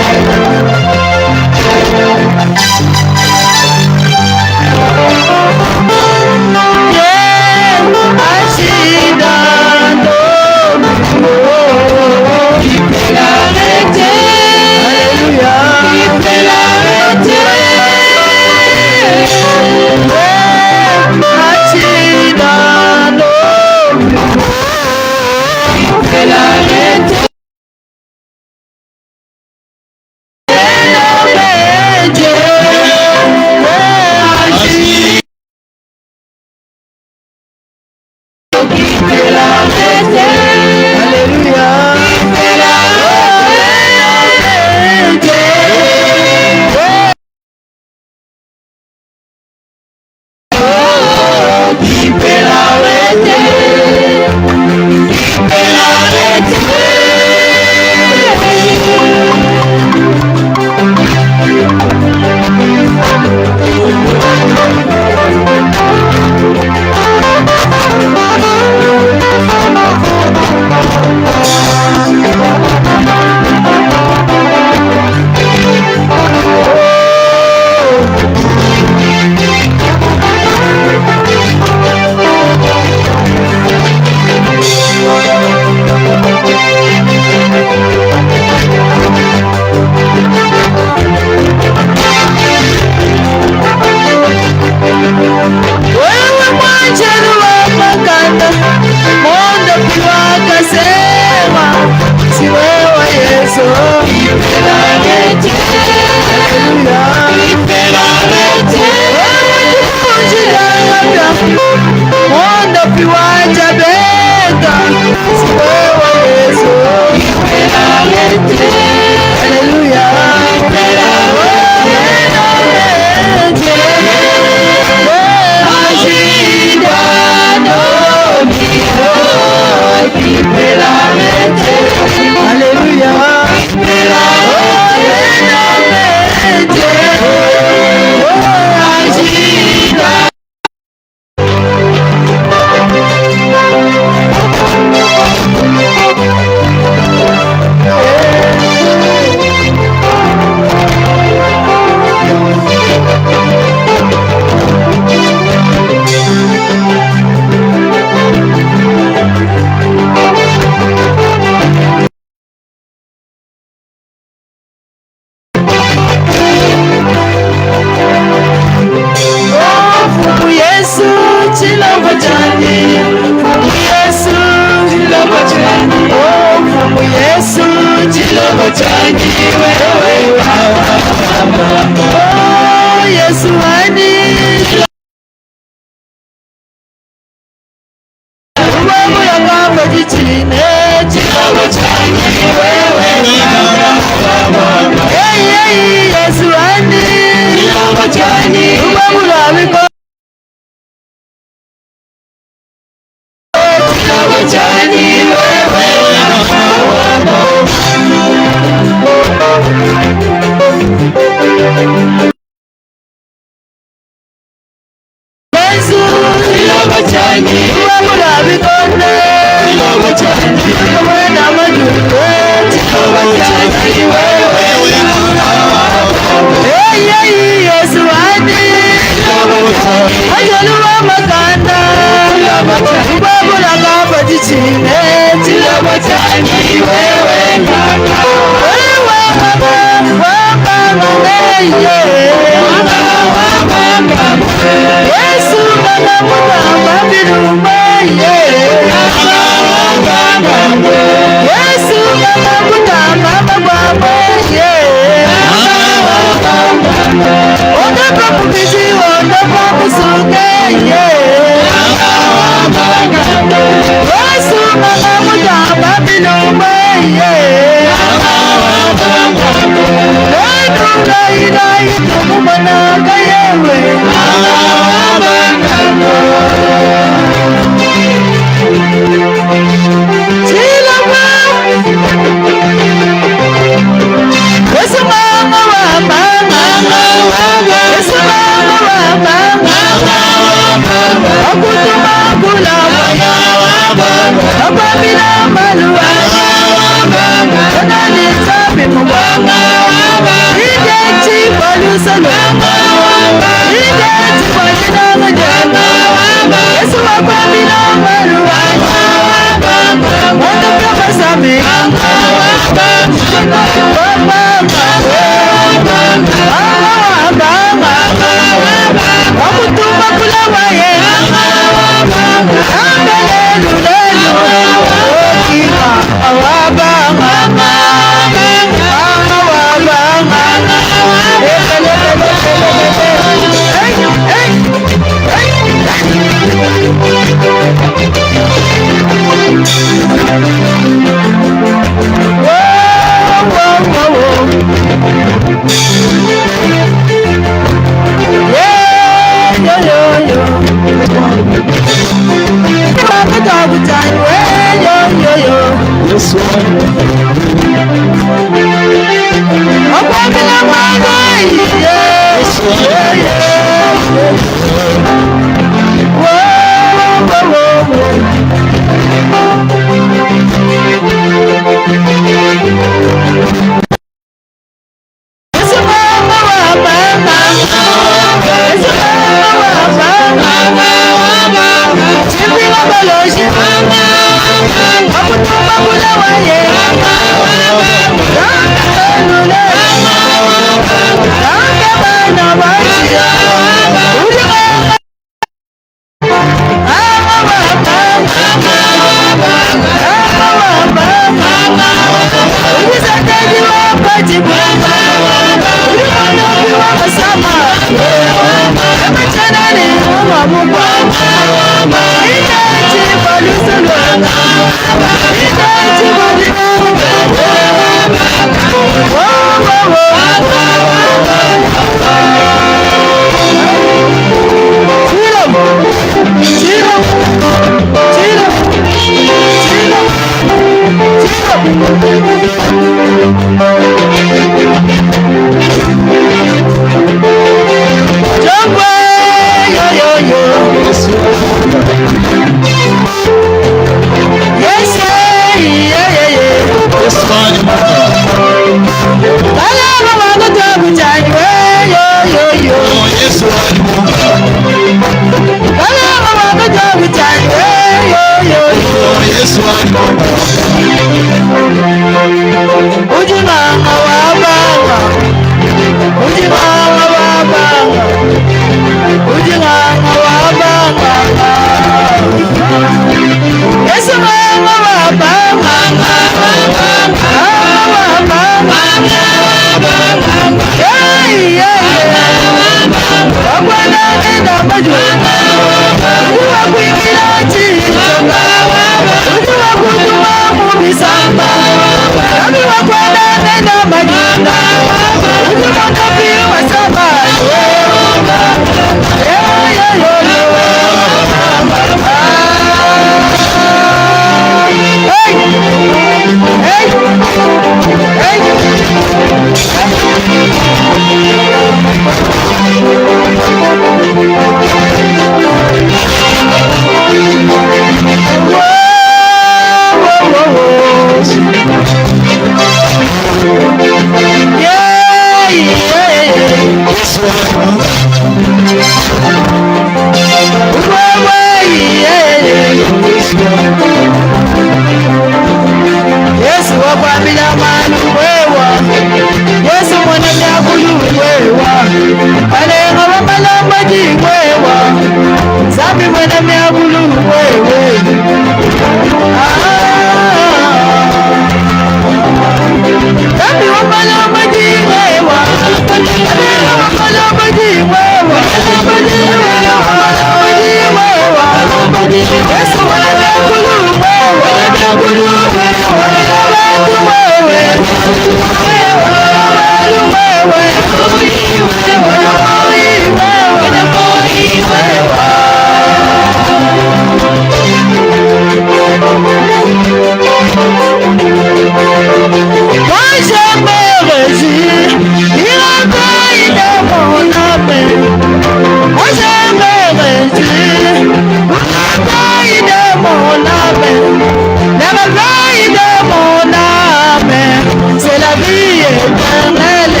C'est la vie éternelle,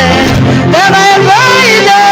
le réveil de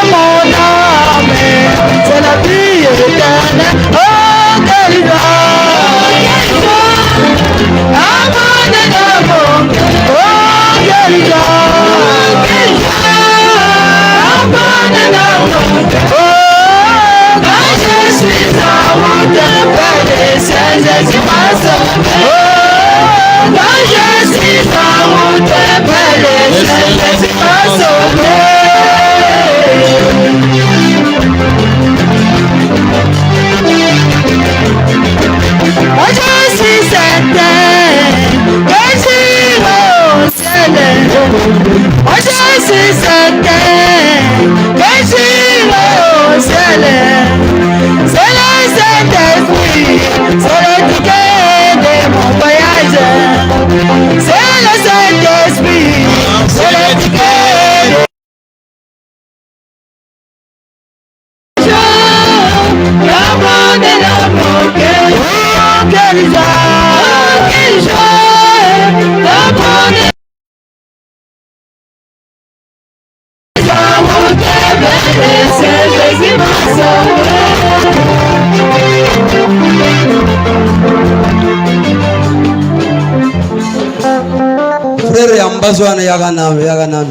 Frère Yambazouane Yaganan.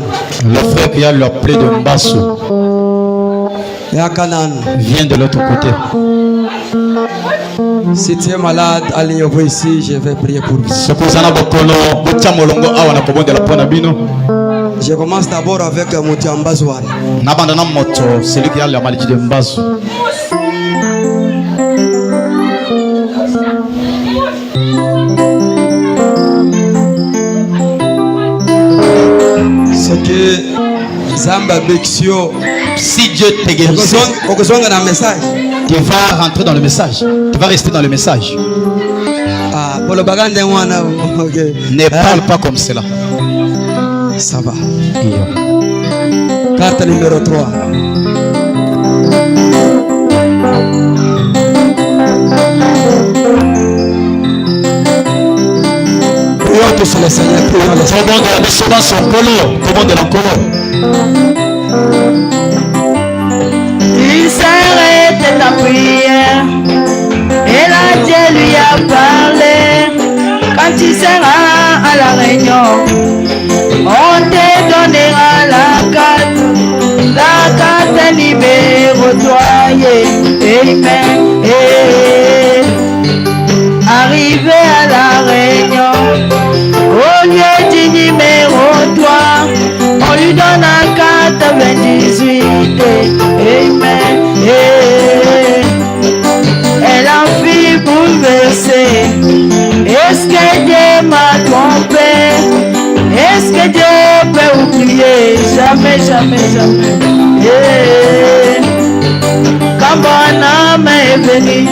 Le frère qui a l'appelé de Mbasso Yaganan. vient de l'autre côté. Si tu es malade, alignez-vous ici, je vais prier pour vous. Je commence d'abord avec Mouti Yambazouane. Celui qui a la maladie de Mbasso. C'est que Zamba Bexio. Si Dieu te guérit, tu vas rentrer dans le message. Tu vas rester dans le message. Ne parle pas comme cela. Ça va. Carte numéro 3. Prions tous les Seigneurs. Prions les Seigneurs. Il s'arrête ta prière et là Dieu lui a parlé. Quand tu seras à la réunion, on te donnera la carte numéro 3. Amen. Arrivé à la réunion, au lieu du numéro 3, on lui donne la carte 28. Amen. Elle en fut bouleversée. Est-ce que Dieu m'a trompé? Est-ce que Dieu peut oublier? Jamais, jamais, jamais. Quand mon âme est venue,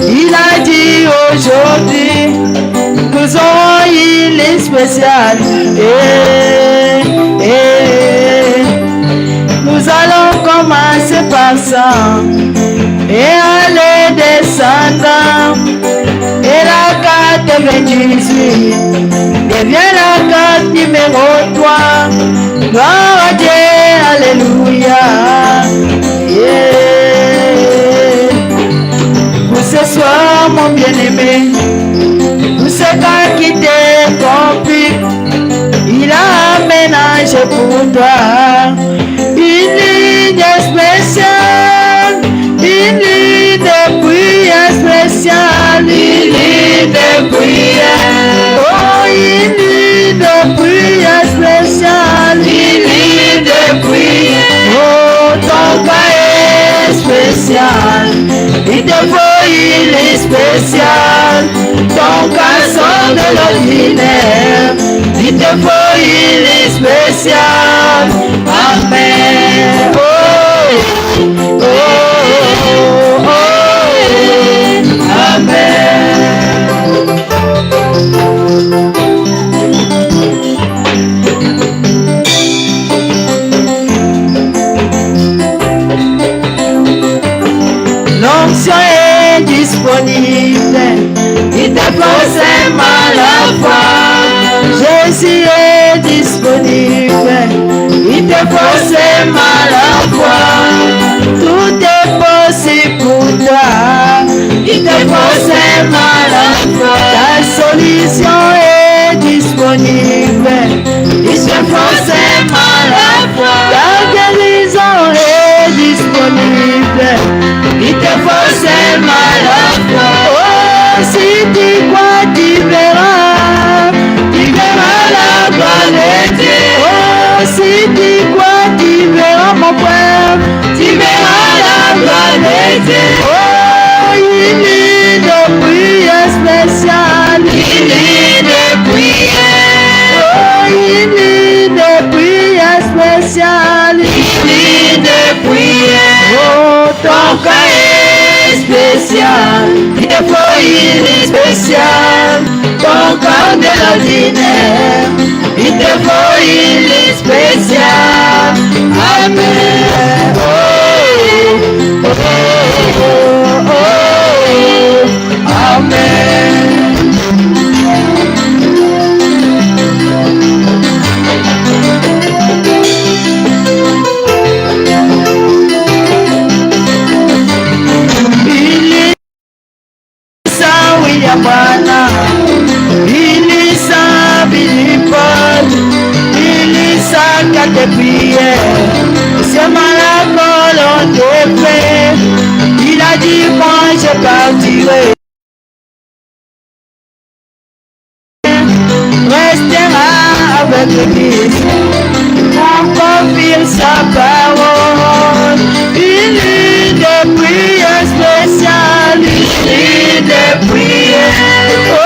il a dit aujourd'hui, nous aurons une spéciale. Nous allons commencer par ça et aller descendant. Et la carte 28 devient la carte numéro 3. Gloire à Dieu, alléluia. Pour ce soir, mon bien-aimé, pour ce gars qui t'est trompé, il a aménagé pour toi une ligne spéciale, une ligne de prière spéciale, une ligne de prière, oh, une ligne de prière spéciale, une ligne de prière, oh, ton cas est spécial, il te faut une spéciale, ton cas sort de l'ordinaire, il te faut une spéciale, amen, oh, oh, oh, oh, amen. L'onction est disponible, il te faut seulement la foi. Jésus est disponible, il te faut seulement la foi. Tout est possible pour toi, il te faut seulement la foi. Ta solution est disponible, il te faut seulement la foi. Ta guérison est disponible, il te faut seulement la foi. Oh, si tu crois, tu verras la gloire de Dieu. Oh, si tu crois, tu verras mon frère, tu verras la gloire de Dieu. Oh, une ligne de prière spéciale, une ligne de prière. Oh, une ligne de prière spéciale, une ligne de prière. Oh, ton cas est spécial, il te faut une spéciale, ton cas de l'ordinaire, il te faut une spéciale, amen, oh, oh, oh, oh, oh, amen. de prière, c'est la volonté vraie. Il a dit, moi je partirai. Restera avec l'Église, on confirme sa parole. Une nuit de prière spéciale, une nuit de prière. Oh,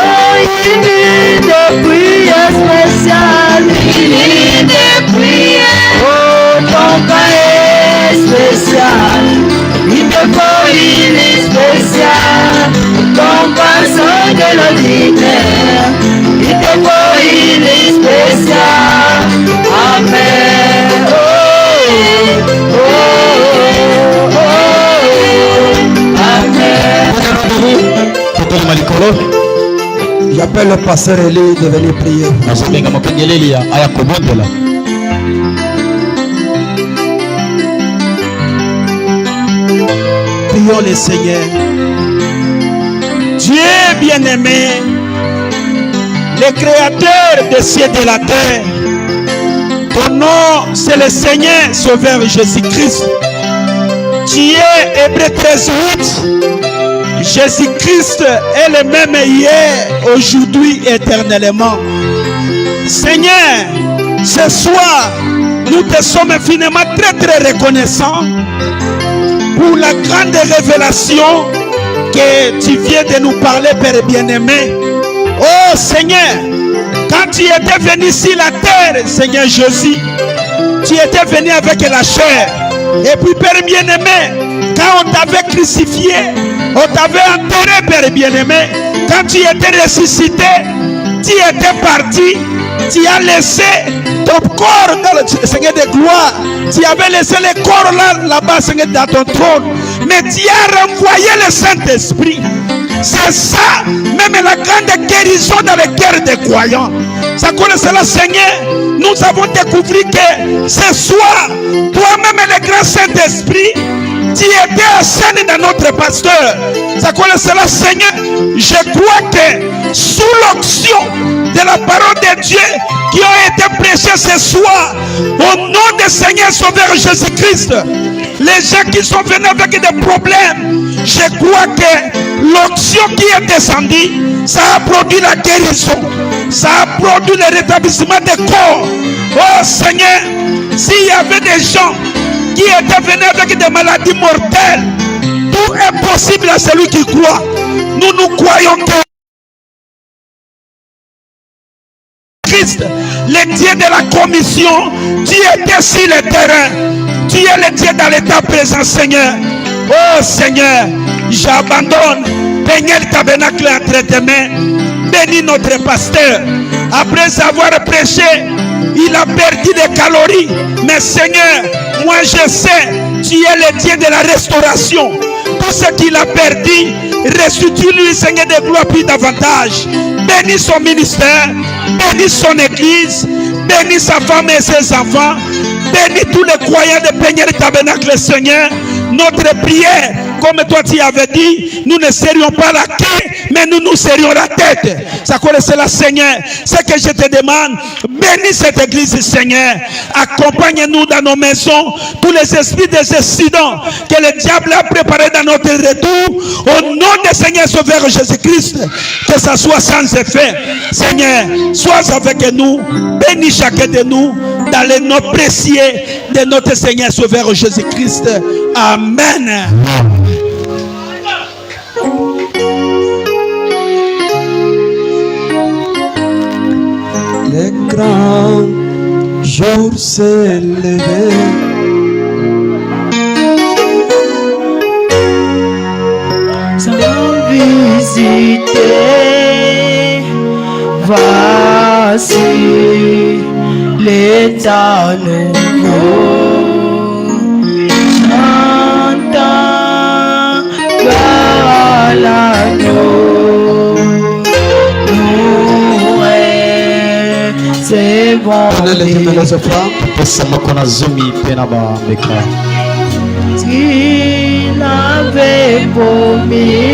une nuit de prière spéciale, une nuit de prière. Oh, ton cas est spécial, il te faut une nuit spéciale. Ton passant de l'ordinaire, il te faut une nuit spéciale. Amen. Oh, oh, oh, oh. Amen. J'appelle le pasteur Eli de venir prier. Prions le Seigneur. Dieu bien-aimé, le créateur des cieux et de la terre, ton nom c'est le Seigneur Sauveur Jésus-Christ. Tu es Hébreux 13:8. Jésus-Christ est le même hier, aujourd'hui, éternellement. Seigneur, ce soir, nous te sommes infiniment très reconnaissants pour la grande révélation que tu viens de nous parler, Père bien-aimé. Oh Seigneur, quand tu étais venu sur la terre, Seigneur Jésus, tu étais venu avec la chair. Et puis Père bien-aimé, quand on t'avait crucifié, on t'avait enterré, Père bien-aimé, quand tu étais ressuscité, tu étais parti, tu as laissé ton corps dans le Seigneur de gloire. Tu avais laissé le corps là-bas, Seigneur, dans ton trône. Mais tu as renvoyé le Saint-Esprit. C'est ça, même la grande guérison dans les cœurs des croyants. Ça connaît cela, Seigneur. Nous avons découvert que ce soir, toi-même le grand Saint-Esprit, tu étais à scène dans notre pasteur. Ça connaît cela, Seigneur. Je crois que sous l'onction de la parole de Dieu qui ont été prêchées ce soir, au nom du Seigneur Sauveur Jésus-Christ, les gens qui sont venus avec des problèmes, je crois que l'onction qui est descendue, ça a produit la guérison, ça a produit le rétablissement des corps. Oh Seigneur, s'il y avait des gens qui étaient venus avec des maladies mortelles, tout est possible à celui qui croit. Nous croyons que Christ, le Dieu de la commission, tu étais sur le terrain. Tu es le Dieu dans l'état présent, Seigneur. Oh Seigneur, j'abandonne Peignel Tabernacle entre tes mains. Bénis notre pasteur. Après avoir prêché, il a perdu des calories. Mais Seigneur, moi je sais, tu es le Dieu de la restauration. Tout ce qu'il a perdu, restitue-lui, Seigneur de gloire, plus davantage. Bénis son ministère, bénis son église, bénis sa femme et ses enfants. Bénis tous les croyants de Peignel Tabernacle, Seigneur. Notre prière, comme toi tu avais dit, nous ne serions pas la queue, mais nous serions la tête. Ça connaissait la Seigneur. Ce que je te demande, bénis cette église, Seigneur. Accompagne-nous dans nos maisons. Tous les esprits des accidents que le diable a préparés dans notre retour, au nom du Seigneur Sauveur Jésus-Christ, que ça soit sans effet. Seigneur, sois avec nous. Bénis chacun de nous dans les noms précieux de notre Seigneur Sauveur Jésus-Christ. Amen. Le grand jour s'est levé. Sans visiter, voici l'état nouveau. Chantons par l'agneau, nous recevons qu'il avait promis